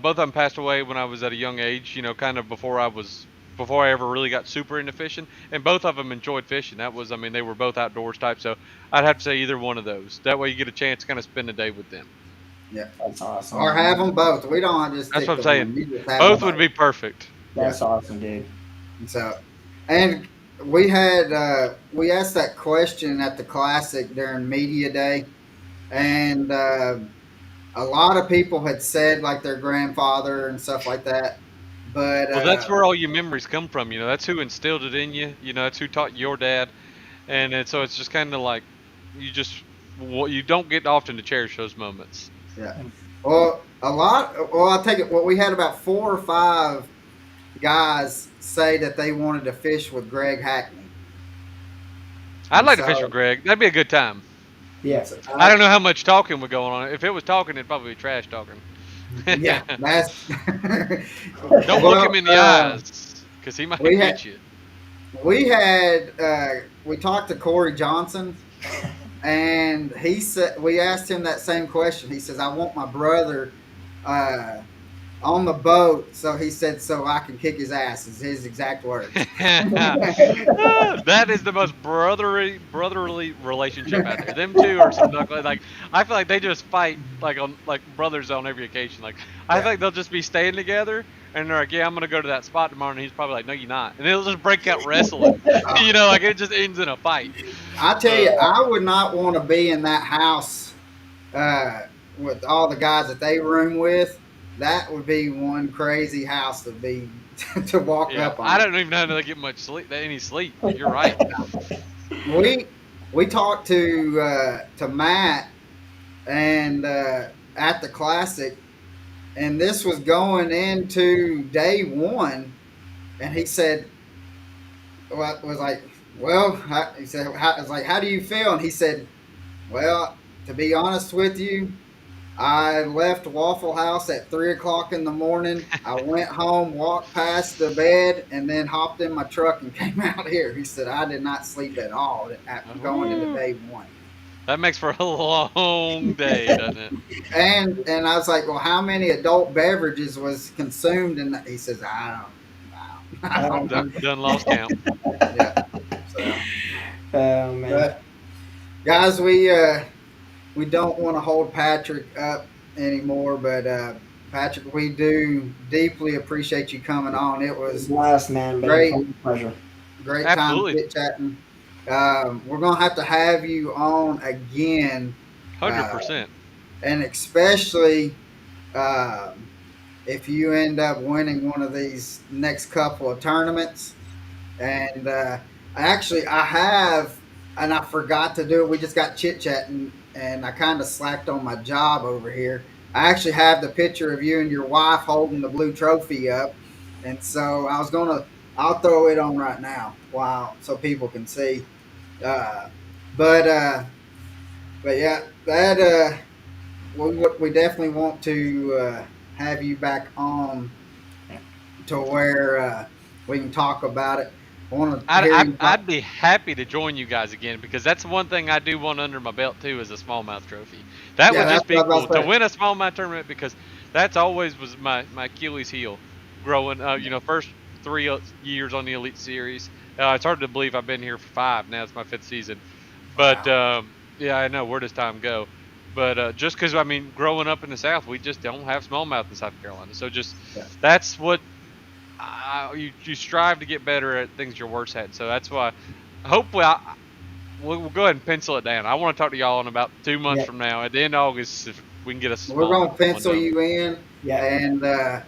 Both of them passed away when I was at a young age. Kind of before I ever really got super into fishing, and both of them enjoyed fishing. I mean, they were both outdoors type. So I'd have to say either one of those. That way, you get a chance to kind of spend the day with them. Yeah. That's Or awesome. have them both. We don't have to just That's stick what I'm to saying. one. You just have them Both would both. be perfect. Yeah. That's awesome, dude. So, and we asked that question at the Classic during media day, and a lot of people had said like their grandfather and stuff like that. But Well, that's where all your memories come from. That's who instilled it in you. That's who taught your dad, so it's just kind of like you don't get often to cherish those moments. yeah, well, I take it. Well, we had about 4 or 5 guys say that they wanted to fish with Greg Hackney. I'd And like to fish with so, Greg. That'd be a good time. Yeah. so I don't know how much talking would go on. If it was talking, it'd probably be trash talking. yeah, that's Don't look him well. in the eyes, because he might We had get you. we talked to Corey Johnson, and he said we asked him that same question. He says, "I want my brother uh, on the boat. So he said, "So I can kick his ass." Is his exact words. That is the most brotherly relationship out there. Them two are some knuckleheads. Like I feel like they just fight like on like brothers on every occasion. Like I Yeah. think they'll just be staying together and they're like, yeah, I'm gonna go to that spot tomorrow, and he's probably like, no, you're not, and they'll just break out wrestling. Uh, Like it just ends in a fight. I tell you, Uh, I would not want to be in that house uh, with all the guys that they room with. That would be one crazy house to be to walk yeah, up I on. don't even know how they get much sleep, any sleep. You're right. We talked to Matt and at the classic, and this was going into day one, and he said, "Well, was like, well," he said, I was like, "How do you feel?" And he said, "Well, to be honest with you, I left Waffle House at 3 o'clock in the morning. I went home, walked past the bed, and then hopped in my truck and came out here." He said, "I did not sleep at all at going into Ooh, day one." that makes for a long day, doesn't it? And I was like, "Well, how many adult beverages was consumed?" And he says, I Oh, don't know." Done lost count. Yeah. So, oh man. but guys, we don't want to hold Patrick up anymore, but Patrick, we do deeply appreciate you coming on. It was Blast, man. Been a great, fun pleasure. great time Absolutely, chit chatting. We're gonna have to have you on again, hundred uh, percent. and especially um, if you end up winning one of these next couple of tournaments. And I have, and I forgot to do it. We just got chit chatting, and I kind of slacked on my job over here. I actually have the picture of you and your wife holding the blue trophy up, and so I'll throw it on right now, wow, so people can see. Uh, but but yeah, that we definitely want to have you back on to where we can talk about it. I want to I'd, hear I'd, you talk. I'd be happy to join you guys again because that's one thing I do want under my belt too is a smallmouth trophy. That Yeah, would that's just be what I was cool to about to say. win a smallmouth tournament because that's always was my Achilles heel growing. First 3 years on the Elite Series. It's hard to believe I've been here for 5 now. It's my 5th season, but Wow. yeah, I know where does time go. But just because I mean, growing up in the South, we just don't have smallmouth in South Carolina. So just Yeah. that's what you strive to get better at things you're worse at. So that's why, hopefully, we'll go ahead and pencil it down. I want to talk to y'all in about 2 months Yeah, from now, at the end of August, if we can get a We're going to smallmouth one pencil done. you in, yeah. and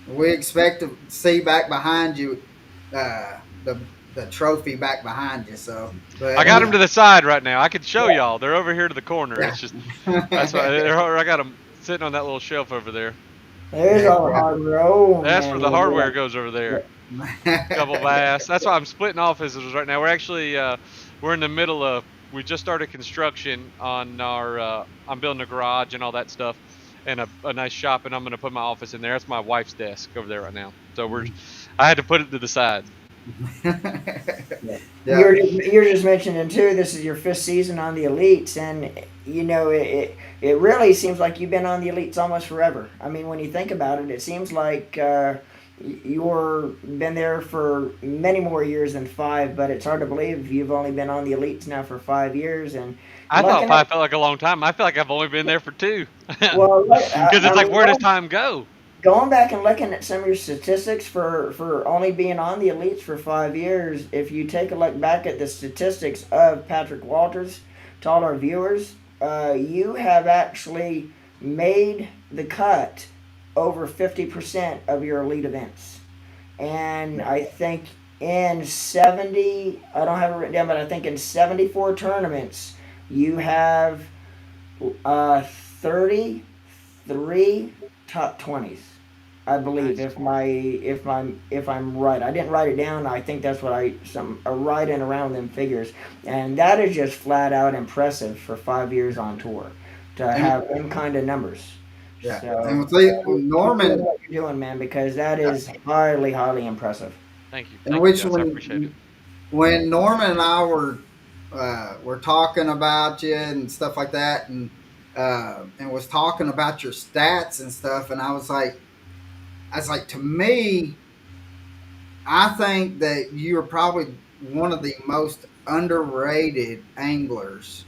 we expect to see back behind you the trophy back behind you. So, I but got them to the side right now. I could show Yeah. y'all. They're over here to the corner. yeah. It's just that's why I got them sitting on that little shelf over there. There's Heck all the yeah. hardware. Oh That's man, where the yeah, hardware goes over there. Couple Yeah. bass. That's why I'm splitting offices right now. We're actually we're in the middle of we just started construction on our I'm building a garage and all that stuff and a nice shop and I'm gonna put my office in there. That's my wife's desk over there right now. So I had to put it to the side. yeah. Yeah. You're just mentioning too. This is your 5th season on the elites, and you know it really seems like you've been on the elites almost forever. I mean, when you think about it, it seems like you're been there for many more years than 5. But it's hard to believe you've only been on the elites now for 5 years, and I thought looking at 5 felt like a long time. I feel like I've only been there for 2. Because well, it's I like mean, where does time go? going back and looking at some of your statistics for only being on the elites for 5 years, if you take a look back at the statistics of Patrick Walters to all our viewers, you have actually made the cut over 50% of your elite events. And I think in 70, I don't have it written down, but I think in 74 tournaments, you have 33 top 20s. I believe Nice. if I'm right. I didn't write it down. I think that's what I some right in around them figures, and that is just flat out impressive for 5 years on tour to And have them kind of numbers. yeah. And So keep doing Norman, what you're doing, man, because that is highly impressive. Thank you. in Thank you which guys. I appreciate it. when Norman and I were talking about you and stuff like that, and was talking about your stats and stuff, and I was like, I was like, to me, I think that you are probably one of the most underrated anglers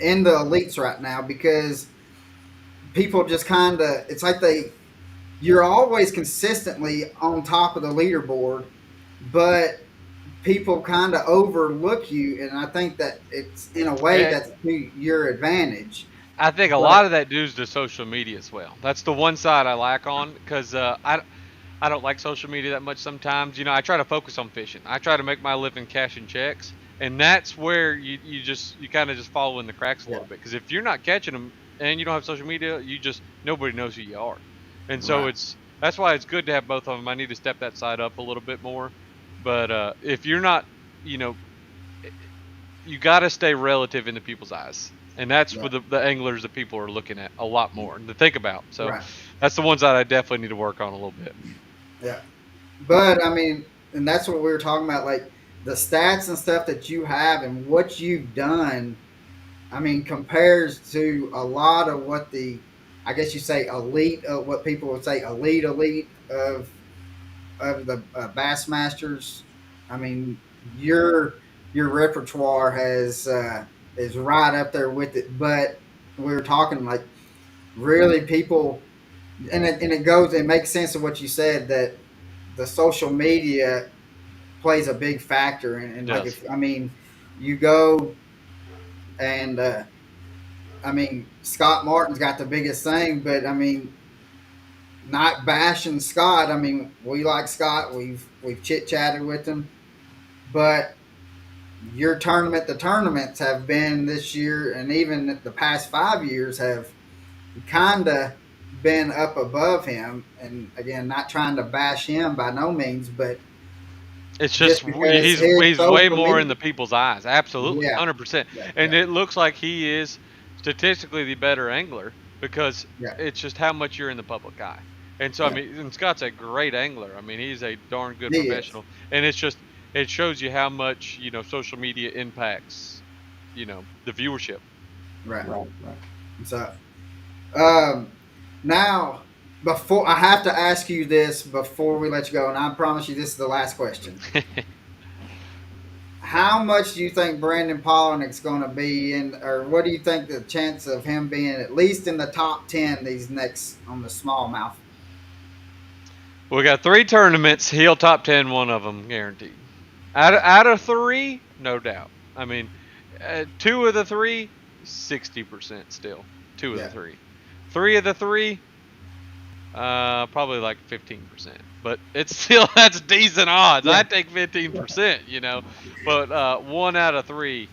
in the elites right now because people just kind of, it's like you're always consistently on top of the leaderboard, but people kind of overlook you. And I think that it's in a way Eh, that's to your advantage. I think a But lot of that dues to social media as well. That's the one side I lack on because I don't like social media that much sometimes. You know, I try to focus on fishing. I try to make my living cashing checks, and that's where you kind of just follow in the cracks a yeah, little bit. Because if you're not catching them and you don't have social media, you just nobody knows who you are, and so right, that's why it's good to have both of them. I need to step that side up a little bit more, but if you're not, you know, you got to stay relative into people's eyes. And that's yeah, what the anglers that people are looking at a lot more to think about. So right, that's the ones that I definitely need to work on a little bit. yeah. But I mean, and that's what we were talking about, like the stats and stuff that you have and what you've done. I mean, compares to a lot of what I guess you say elite, what people would say elite of the Bassmasters. I mean, your repertoire is right up there with it. But we were talking like really people, and it goes, it makes sense of what you said that the social media plays a big factor. And like Yes. if I mean, you go and I mean Scott Martin's got the biggest thing, but I mean not bashing Scott. I mean, we like Scott. We've chit chatted with him, but your the tournaments have been this year, and even the past 5 years have kind of been up above him. And again, not trying to bash him by no means, but It's just just because his he's way social more in media, the people's eyes. Absolutely, yeah, 100%. yeah, And yeah, it looks like he is statistically the better angler because yeah, it's just how much you're in the public eye. And so I yeah, mean, and Scott's a great angler. I mean, he's a darn good he is, professional. And it's just it shows you how much social media impacts the viewership. right. Right, right. So Um, now, before I have to ask you this before we let you go, and I promise you this is the last question. How much do you think Brandon Polinick's going to be in, or what do you think the chance of him being at least in the top 10 these next on the smallmouth? We got 3 tournaments. He'll top 10 one of them guaranteed. Out of three, no doubt. I mean, two of the three, 60% still. Two of the Yeah, three. Three of the three, probably like 15%. But it's still that's decent odds. yeah, I take 15%. But one out of three,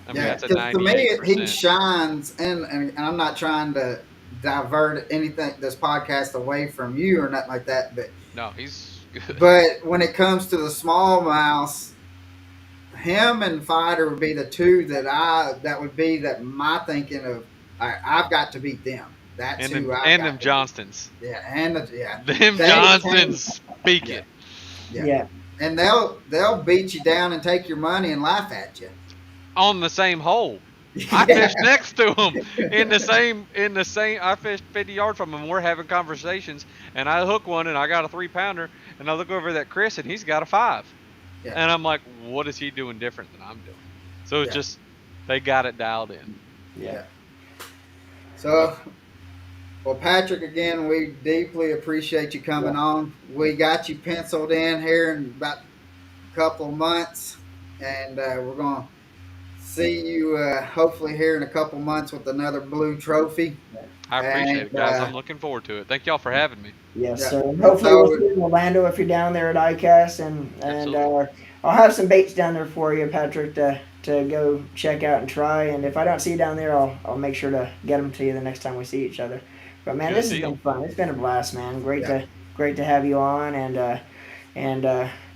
I mean yeah. that's a Because to me, ninety-eight he percent. shines, and I'm not trying to divert anything this podcast away from you or nothing like that, No, he's good. but when it comes to the smallmouths, him and Fighter would be the two that would be that my thinking of. All right, I've got to beat them. That's And them who I've and them got to beat. Johnstons. Yeah, and yeah, Them they entertain. Johnsons speak Yeah, it. yeah, Yeah, and they'll beat you down and take your money and laugh at you. On the same hole. I Yeah, fished next to him in the same. I fished 50 yards from him. We're having conversations, and I hook one, and I got a 3 pounder, and I look over at Chris, and he's got a 5, yeah, and I'm like, what is he doing different than I'm doing? So it's yeah, just they got it dialed in. yeah. yeah. But So, well, Patrick, again, we deeply appreciate you coming Yeah. on. We got you penciled in here in about a couple of months, and we're gonna see you hopefully here in a couple months with another blue trophy. I appreciate And it, guys. I'm looking forward to it. Thank y'all for having me. Yes, yeah, sir. And and hopefully we'll so see you in Orlando if you're down there at ICAST, and Absolutely. I'll have some baits down there for you, Patrick, to go check out and try. And if I don't see you down there, I'll make sure to get them to you the next time we see each other. But man, Good this has been deal. fun. It's been a blast, man. yeah, Great to have you on, and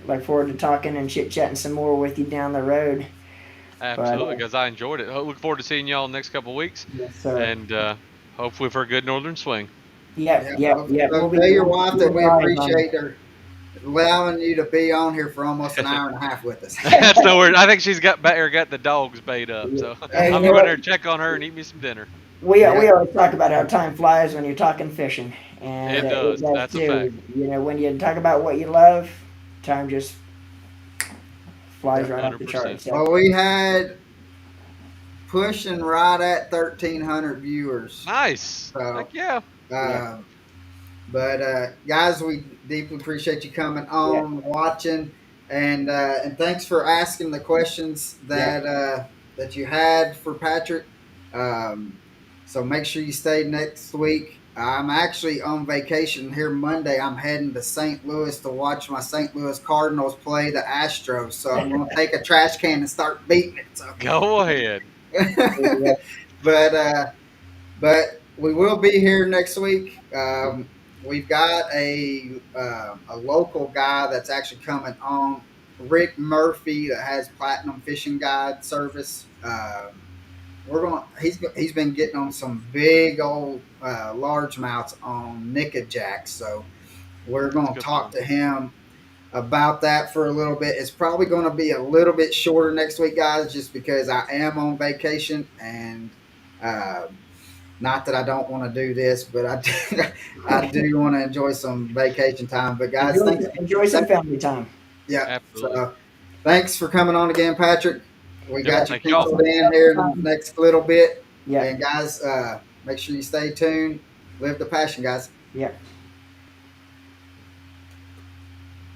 look forward to talking and chit chatting some more with you down the road. But Absolutely, guys. I enjoyed it. Look forward to seeing y'all in the next couple of weeks, yes, sir. and hopefully for a good northern swing. Yep, yeah. yep, yep. So tell your We'll wife be that we advised on it. appreciate her allowing you to be on here for almost an hour and a half with us. That's no word. I think she's got the dogs bait up. So Hey, you I'm know going what? to check on her and eat me some dinner. we Yeah, always talk about how time flies when you're talking fishing, and It it does. does That's a fact. too. You know, when you talk about what you love, time just flies yep. right off the 100%. chart. So Well, we had pushing right at 1,300 viewers. Nice. Heck So, yeah. yeah, uh, but guys, we deeply appreciate you coming yeah, on, watching, and thanks for asking the questions yeah. that you had for Patrick. Um, so make sure you stay next week. I'm actually on vacation here Monday. I'm heading to St. Louis to watch my St. Louis Cardinals play the Astros. So I'm going to take a trash can and start beating it. So, Go ahead. Yeah. but but we will be here next week. We've got a local guy that's actually coming on, Rick Murphy, that has Platinum Fishing Guide service. We're going. He's been getting on some big old largemouths on nickajack. So we're That's going to good talk fun. to him about that for a little bit. It's probably going to be a little bit shorter next week, guys, just because I am on vacation and. Uh, not that I don't want to do this, but I do want to enjoy some vacation time. But guys, thanks. Enjoy some Thank, family time. yeah. Absolutely. So thanks for coming on again, Patrick. We Yep. got you Thank y'all. penciled in here in the next little bit. Yeah, And guys, make sure you stay tuned. Live the passion, guys. yeah.